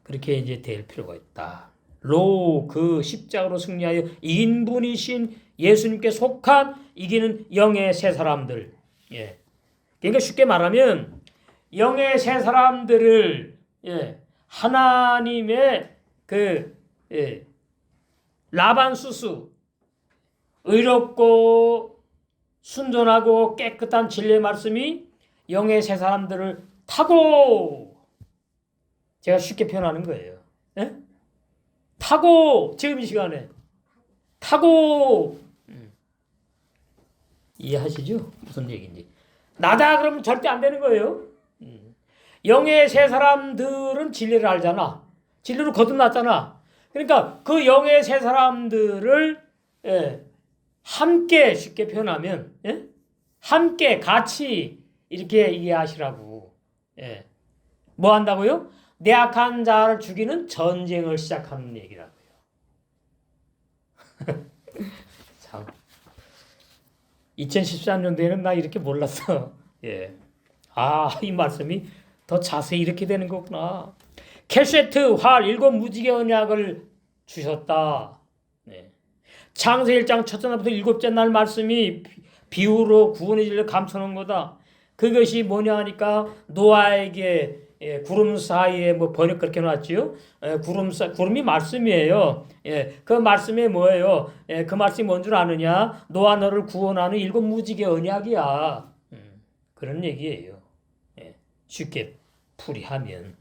그렇게 이제 될 필요가 있다. 그 십자가로 승리하여 이긴 분이신 예수님께 속한 이기는 영의 새 사람들. 그러니까 쉽게 말하면 영의 새 사람들을 하나님의 라반수수 의롭고 순전하고 깨끗한 진리의 말씀이 영의 새 사람들을 타고 제가 쉽게 표현하는 거예요. 타고 지금 이 시간에 타고 이해하시죠? 무슨 얘기인지. 나다 그러면 절대 안 되는 거예요. 영의 새 사람들은 진리를 알잖아. 진리로 거듭났잖아. 그러니까 그 영의 새 사람들을 함께 쉽게 표현하면 함께 같이 이렇게 이해하시라고. 뭐 한다고요? 내 악한 자를 죽이는 전쟁을 시작하는 얘기라고요. 참. 2013년도에는 나 이렇게 몰랐어. 이 말씀이 더 자세히 이렇게 되는 거구나. 캐세트, 활, 7 무지개 언약을 주셨다. 창세 1장 첫째 날부터 7째 날 말씀이 비유로 구원의 진리를 감춰놓은 거다. 그것이 뭐냐 하니까 노아에게 구름 사이에 뭐 번역 그렇게 놨지요. 구름이 말씀이에요. 그 말씀이 뭐예요? 그 말씀이 뭔 줄 아느냐? 노아 너를 구원하는 7 무지개 언약이야. 그런 얘기예요. 쉽게 풀이하면.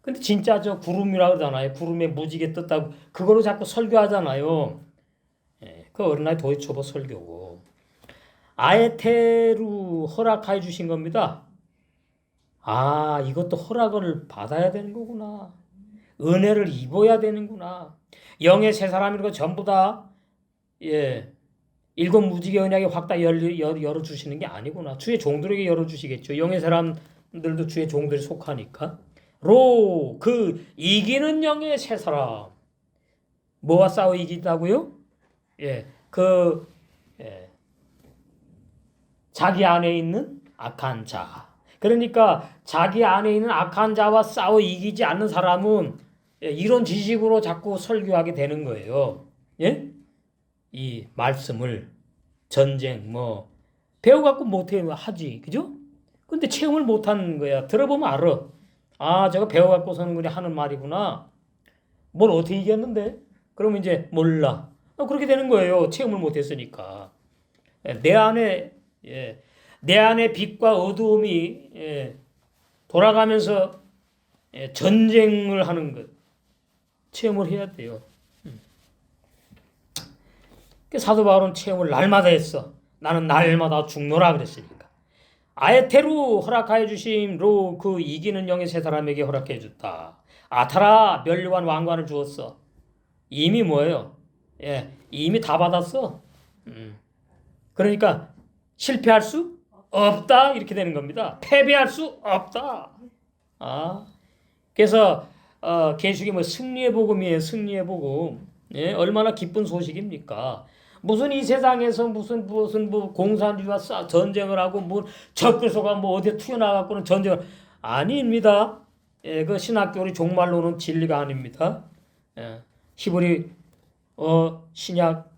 근데 진짜 저 구름이라고 하잖아요. 구름에 무지개 떴다고 그거로 자꾸 설교하잖아요. 그 어린아이 도의 초보 설교고. 아에테루 허락해 주신 겁니다. 이것도 허락을 받아야 되는 거구나. 은혜를 입어야 되는구나. 영의 새 사람이라는 거 전부 다 7 무지개 언약이 확 다 열어주시는 게 아니구나. 주의 종들에게 열어주시겠죠. 영의 사람들도 주의 종들이 속하니까. 이기는 영의 새 사람. 뭐와 싸워 이긴다고요? 자기 안에 있는 악한 자. 그러니까 자기 안에 있는 악한 자와 싸워 이기지 않는 사람은 이런 지식으로 자꾸 설교하게 되는 거예요. 이 말씀을 전쟁 배워갖고 못해 하지, 그죠? 근데 체험을 못하는 거야. 들어보면 알아. 저거 배워갖고서는 그냥 하는 말이구나. 뭘 어떻게 이겼는데? 그러면 이제 몰라. 그렇게 되는 거예요. 체험을 못했으니까. 내 안에 빛과 어두움이 돌아가면서 전쟁을 하는 것 체험을 해야 돼요. 사도 바울은 체험을 날마다 했어. 나는 날마다 죽노라 그랬으니까. 아에테루 허락하여 주심 그 이기는 영의 새 사람에게 허락해 줬다. 아타라 멸류관 왕관을 주었어. 이미 뭐예요? 이미 다 받았어. 그러니까 실패할 수 없다 이렇게 되는 겁니다. 패배할 수 없다. 그래서 계시록이 승리의 복음이에요. 승리의 복음. 얼마나 기쁜 소식입니까? 무슨 이 세상에서 무슨 뭐 공산주의와 전쟁을 하고 뭐 적그리스도가 뭐 어디에 튀어나가고는 전쟁을 아닙니다. 예, 그 신학교리 종말론은 진리가 아닙니다. 예, 히브리 신약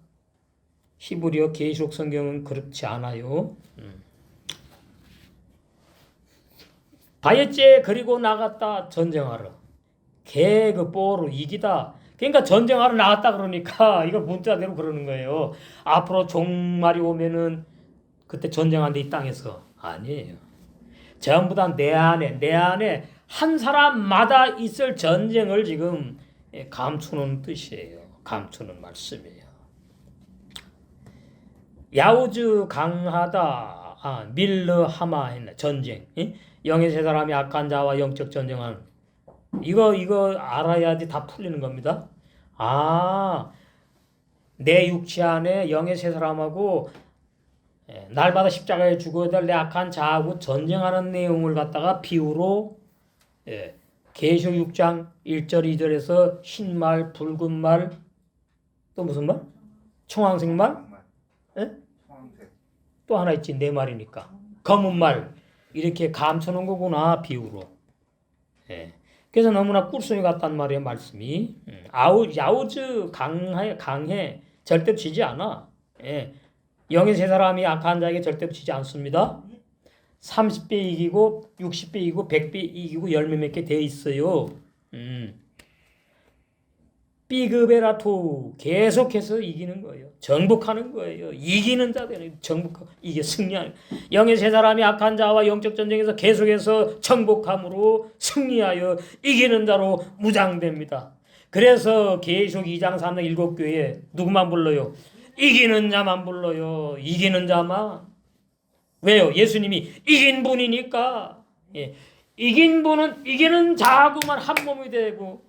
히브리어 계시록 성경은 그렇지 않아요. 바예째 그리고 나갔다 전쟁하러 개그 뽀로 이기다. 그러니까 전쟁하러 나갔다 그러니까 이거 문자대로 그러는 거예요. 앞으로 종말이 오면은 그때 전쟁한대 이 땅에서 아니에요. 전부 다 내 안에 한 사람마다 있을 전쟁을 지금 감추는 뜻이에요. 감추는 말씀이에요. 야우즈 강하다 밀르 하마 했네. 전쟁. 영의 세 사람이 악한 자와 영적 전쟁하는 이거 알아야지 다 풀리는 겁니다. 내 육체 안에 영의 세 사람하고 날마다 십자가에 죽어야 될 내 악한 자하고 전쟁하는 내용을 갖다가 비유로 계시록 6장 1절 2절에서 흰 말, 붉은 말, 또 무슨 말? 청황색 말? 또 하나 있지, 네 말이니까. 검은 말 이렇게 감춰놓은 거구나, 비유로. 그래서 너무나 꿀송이 같단 말이에요, 말씀이. 야우즈 강해 절대 지지 않아. 영의 세 사람이 악한 자에게 절대 지지 않습니다. 30배 이기고 60배 이기고 100배 이기고 열매 맺게 돼 있어요. 삐그베라토 계속해서 이기는 거예요. 정복하는 거예요. 이기는 자들은 정복하고 이게 승리하는 거예요. 영의 세 사람이 악한 자와 영적 전쟁에서 계속해서 정복함으로 승리하여 이기는 자로 무장됩니다. 그래서 계시록 2장 3장 7교회에 누구만 불러요? 이기는 자만 불러요. 이기는 자만. 왜요? 예수님이 이긴 분이니까. 이긴 분은 이기는 자하고만 한 몸이 되고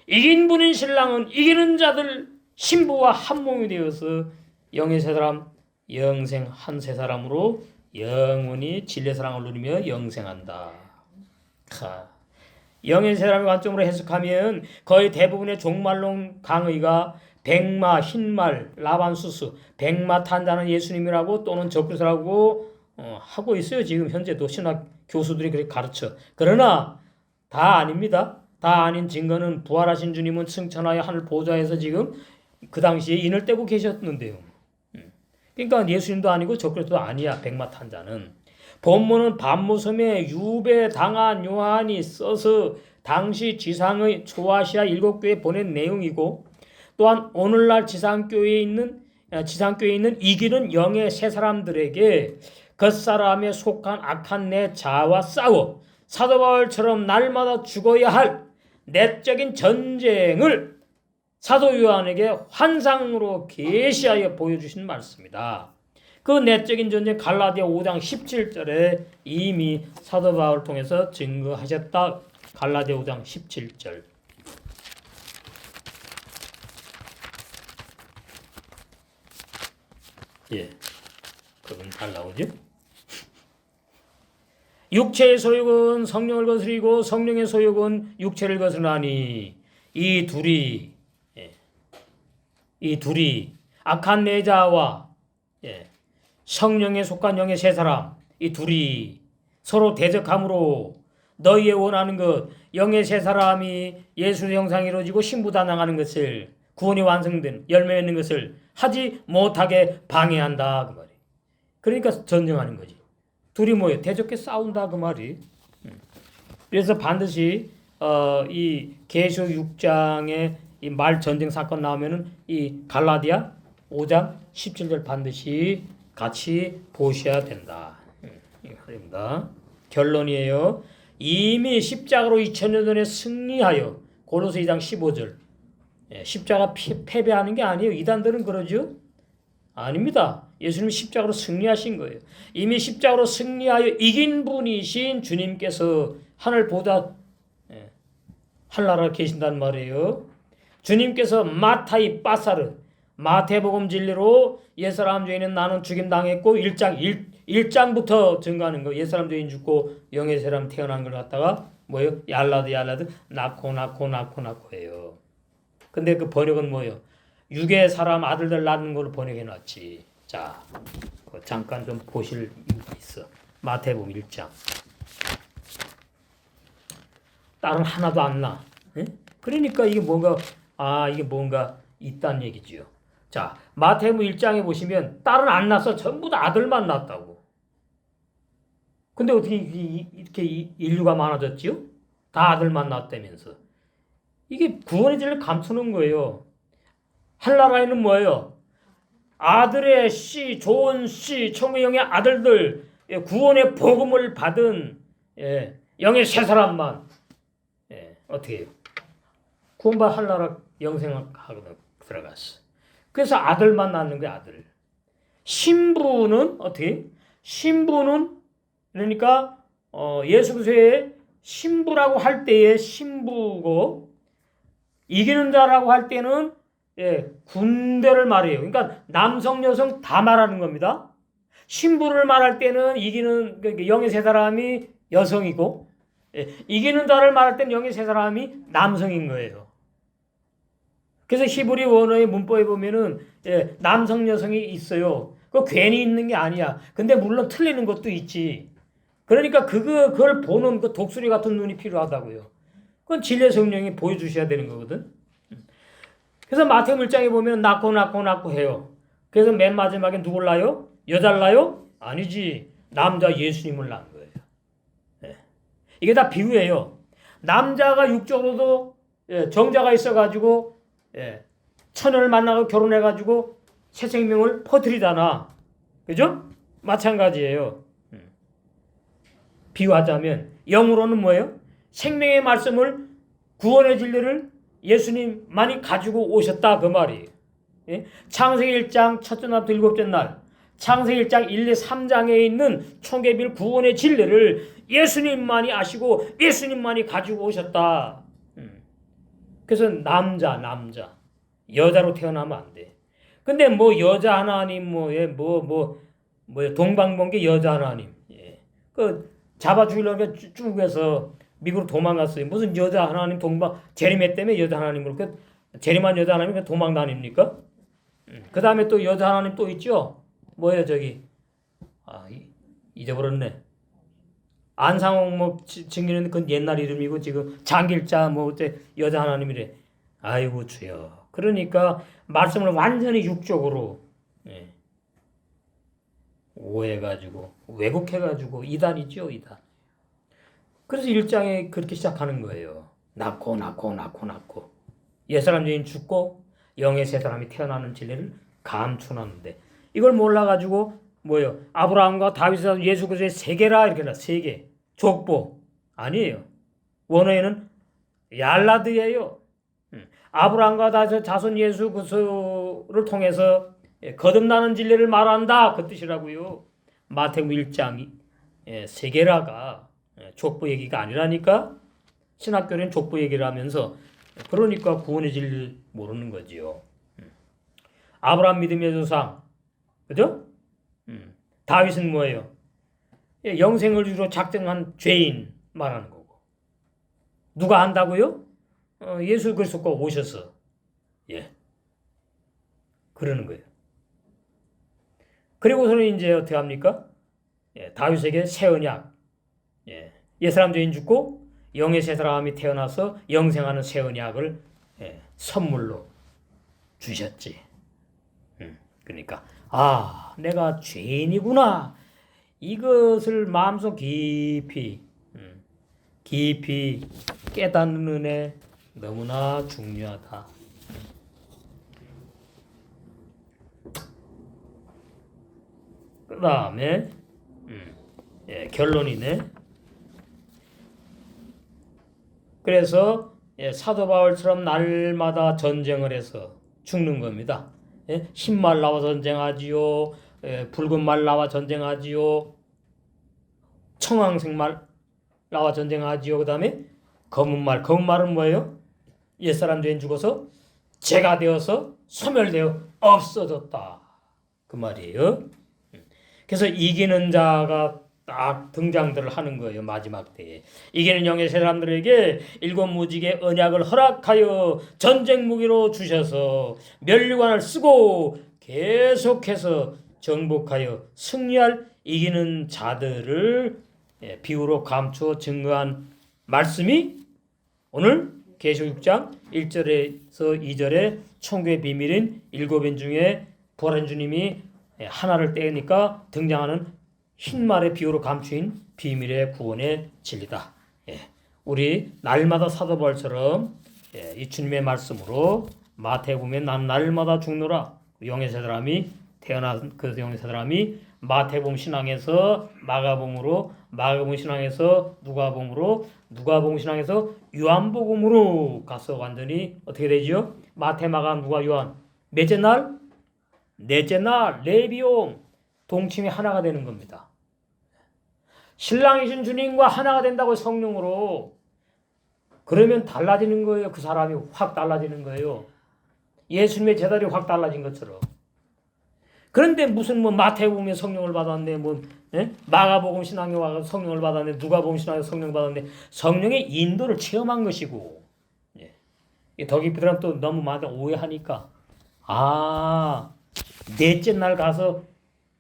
이긴 분인 신랑은 이기는 자들 신부와 한 몸이 되어서 영의 세 사람 영생 한 세 사람으로 영원히 진리의 사랑을 누리며 영생한다. 영의 세 사람의 관점으로 해석하면 거의 대부분의 종말론 강의가 백마, 흰말, 라반수스, 백마 탄자는 예수님이라고 또는 적그리스도라고 하고 있어요. 지금 현재도 신학 교수들이 그렇게 가르쳐. 그러나 다 아닙니다. 다 아닌 증거는 부활하신 주님은 승천하여 하늘 보좌에서 지금 그 당시에 인을 떼고 계셨는데요. 그러니까 예수님도 아니고 적그리스도도 아니야. 백마 탄자는. 본문은 반모섬에 유배당한 요한이 써서 당시 지상의 초아시아 7교회에 보낸 내용이고 또한 오늘날 지상교회에 있는 이기는 영의 세 사람들에게 겉사람에 속한 악한 내 자아와 싸워 사도 바울처럼 날마다 죽어야 할 내적인 전쟁을 사도 요한에게 환상으로 계시하여 보여주신 말씀이다. 그 내적인 전쟁 갈라디아 5장 17절에 이미 사도 바울을 통해서 증거하셨다. 갈라디아 5장 17절. 그건 잘 나오죠? 육체의 소욕은 성령을 거스리고 성령의 소욕은 육체를 거스르나니 이 둘이 악한 내 자와 성령에 속한 영의 세 사람 이 둘이 서로 대적함으로 너희의 원하는 것 영의 세 사람이 예수의 형상이 이루어지고 신부단장하는 것을 구원이 완성된 열매 맺는 것을 하지 못하게 방해한다 그 말이에요. 그러니까 전쟁하는 거지. 둘이 뭐예요? 대적해 싸운다 그 말이. 그래서 반드시 이 계시록 6장에 이 말 전쟁 사건 나오면은 이 갈라디아 5장 17절 반드시 같이 보셔야 된다. 이겁니다. 결론이에요. 이미 십자가로 2000년 전에 승리하여 골로새 2장 15절 십자가 패배하는 게 아니에요. 이단들은 그러죠. 아닙니다. 예수님이 십자가로 승리하신 거예요. 이미 십자가로 승리하여 이긴 분이신 주님께서 하늘 보다 한나라에 계신단 말이에요. 주님께서 마타이 빠사르 마태복음 진리로 옛사람 죄인은 나는 죽임당했고 1장부터 증거하는 거. 옛사람 죄인 죽고 영의 사람 태어난 걸 갖다가 뭐예요? 얄라드 낳고 해요. 근데 그 번역은 뭐예요? 육의 사람 아들들 낳는 걸 번역해 놨지. 자, 잠깐 좀 보실 일이 있어. 마태복음 1장. 딸은 하나도 안 낳아. 예? 그러니까 이게 뭔가 있다는 얘기지요. 자, 마태복음 1장에 보시면 딸은 안 낳아서 전부 다 아들만 낳았다고. 근데 어떻게 이렇게 인류가 많아졌지요? 다 아들만 낳았다면서. 이게 구원의 진리를 감추는 거예요. 한나라에는 뭐예요? 아들의 씨, 좋은 씨, 천국의 영의 아들들, 구원의 복음을 받은 영의 세 사람만 어떻게 해요? 구원받아 한나라 영생을 하고 들어갔어. 그래서 아들만 낳는 거야, 아들. 신부는 어떻게 해요? 신부는 그러니까 예수 그리스도의 신부라고 할 때의 신부고 이기는 자라고 할 때는 군대를 말해요. 그러니까 남성 여성 다 말하는 겁니다. 신부를 말할 때는 이기는 영의 세 사람이 여성이고 이기는 자를 말할 때는 영의 세 사람이 남성인 거예요. 그래서 히브리 원어의 문법에 보면은 남성 여성이 있어요. 그거 괜히 있는 게 아니야. 근데 물론 틀리는 것도 있지. 그러니까 그걸 보는 그 독수리 같은 눈이 필요하다고요. 그건 진리의 성령이 보여주셔야 되는 거거든. 그래서 마태복음 1장에 보면 낳고 해요. 그래서 맨 마지막에 누굴 낳아요? 여자를 낳아요? 아니지. 남자 예수님을 낳은 거예요. 이게 다 비유예요. 남자가 육적으로도 정자가 있어가지고 처녀를 만나고 결혼해가지고 새 생명을 퍼뜨리잖아. 그죠? 마찬가지예요. 비유하자면 영으로는 뭐예요? 생명의 말씀을 구원의 진리를 예수님만이 가지고 오셨다 그 말이에요. 창세기 1장 첫째 날부터 일곱째 날 창세기 1장 1, 2, 3장에 있는 총계비를 구원의 진리를 예수님만이 아시고 예수님만이 가지고 오셨다. 그래서 남자 여자로 태어나면 안 돼. 근데 뭐 여자 하나님 동방번개 여자 하나님 그 잡아 죽이려고 쭉 해서 미국으로 도망갔어요. 무슨 여자 하나님 제리매 때문에 여자 하나님으로 제리만 여자 하나님 도망 다닙니까? 그 다음에 또 여자 하나님 또 있죠. 뭐예요 저기 잊어버렸네. 안상홍 증기는 그 옛날 이름이고 지금 장길자 어째 여자 하나님이래. 아이고 주여. 그러니까 말씀을 완전히 육적으로 오해가지고 왜곡해가지고 이단이죠 이단. 그래서 1장에 그렇게 시작하는 거예요. 낳고 옛사람 죄인 죽고 영의 세 사람이 태어나는 진리를 감추는데 이걸 몰라가지고 뭐예요? 아브라함과 다윗과 예수 그리스도의 세계라 이렇게 나 세계 족보 아니에요. 원어에는 얄라드예요. 아브라함과 다윗의 자손 예수 그리스도를 통해서 거듭나는 진리를 말한다 그 뜻이라고요. 마태복음 1장 세계라가 족보 얘기가 아니라니까. 신학교는 족보 얘기를 하면서 그러니까 구원의 진리를 모르는 거지요. 아브라함 믿음의 조상 그죠? 다윗은 뭐예요? 영생을 주로 작정한 죄인 말하는 거고. 누가 한다고요? 예수 그리스도가 오셔서 그러는 거예요. 그리고서는 이제 어떻게 합니까? 다윗에게 새 언약 옛사람 죄인 죽고 영의 새 사람이 태어나서 영생하는 새 언약을 선물로 주셨지. 그러니까 내가 죄인이구나. 이것을 마음속 깊이 깨닫는 은혜 너무나 중요하다. 그 다음에 결론이네. 그래서 사도 바울처럼 날마다 전쟁을 해서 죽는 겁니다. 흰 말 나와 전쟁하지요. 붉은 말 나와 전쟁하지요. 청황색 말 나와 전쟁하지요. 그 다음에 검은 말은 뭐예요? 옛사람 죄인 죽어서 죄가 되어서 소멸되어 없어졌다. 그 말이에요. 그래서 이기는 자가 딱 등장들을 하는 거예요. 마지막 때에. 이게는 영의 사람들에게 일곱 무지개 언약을 허락하여 전쟁 무기로 주셔서 면류관을 쓰고 계속해서 정복하여 승리할 이기는 자들을 비유로 감추어 증거한 말씀이 오늘 계시록 6장 1절에서 2절에 천국의 비밀인 일곱인 중에 부활한 주님이 하나를 떼니까 등장하는 흰말의 비유로 감추인 비밀의 구원의 진리다. 우리 날마다 사도바울처럼 이 주님의 말씀으로 마태복음에 난 날마다 죽노라. 영의 세 사람이 태어난 그 영의 세 사람이 마태복음 신앙에서 마가복음으로, 마가복음 신앙에서 누가복음으로, 누가복음 신앙에서 요한복음으로 가서 완전히 어떻게 되죠? 마태, 마가, 누가, 요한 몇째 날? 넷째 날 레비움 동침이 하나가 되는 겁니다. 신랑이신 주님과 하나가 된다고 성령으로 그러면 달라지는 거예요. 그 사람이 확 달라지는 거예요. 예수님의 제자들이 확 달라진 것처럼. 그런데 무슨 마태복음에 성령을 받았네, 마가복음 신앙에 와서 성령을 받았네, 누가복음 신앙에 성령을 받았네. 성령의 인도를 체험한 것이고, 더 깊이 들어가면 또 너무 많이 오해하니까 넷째 날 가서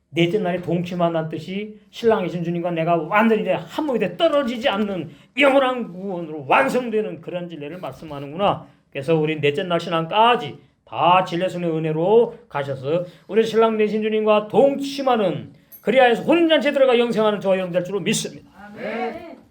넷째 날에 동침한다는 뜻이 신랑이신 주님과 내가 완전히 한 몸이 돼 떨어지지 않는 영원한 구원으로 완성되는 그런 진리를 말씀하는구나. 그래서 우리 넷째 날 신앙까지 다 진례성의 은혜로 가셔서 우리 신랑 되신 주님과 동침하는 그리하여서 혼인잔치에 들어가 영생하는 저와 여러분 될 줄로 믿습니다. 아멘.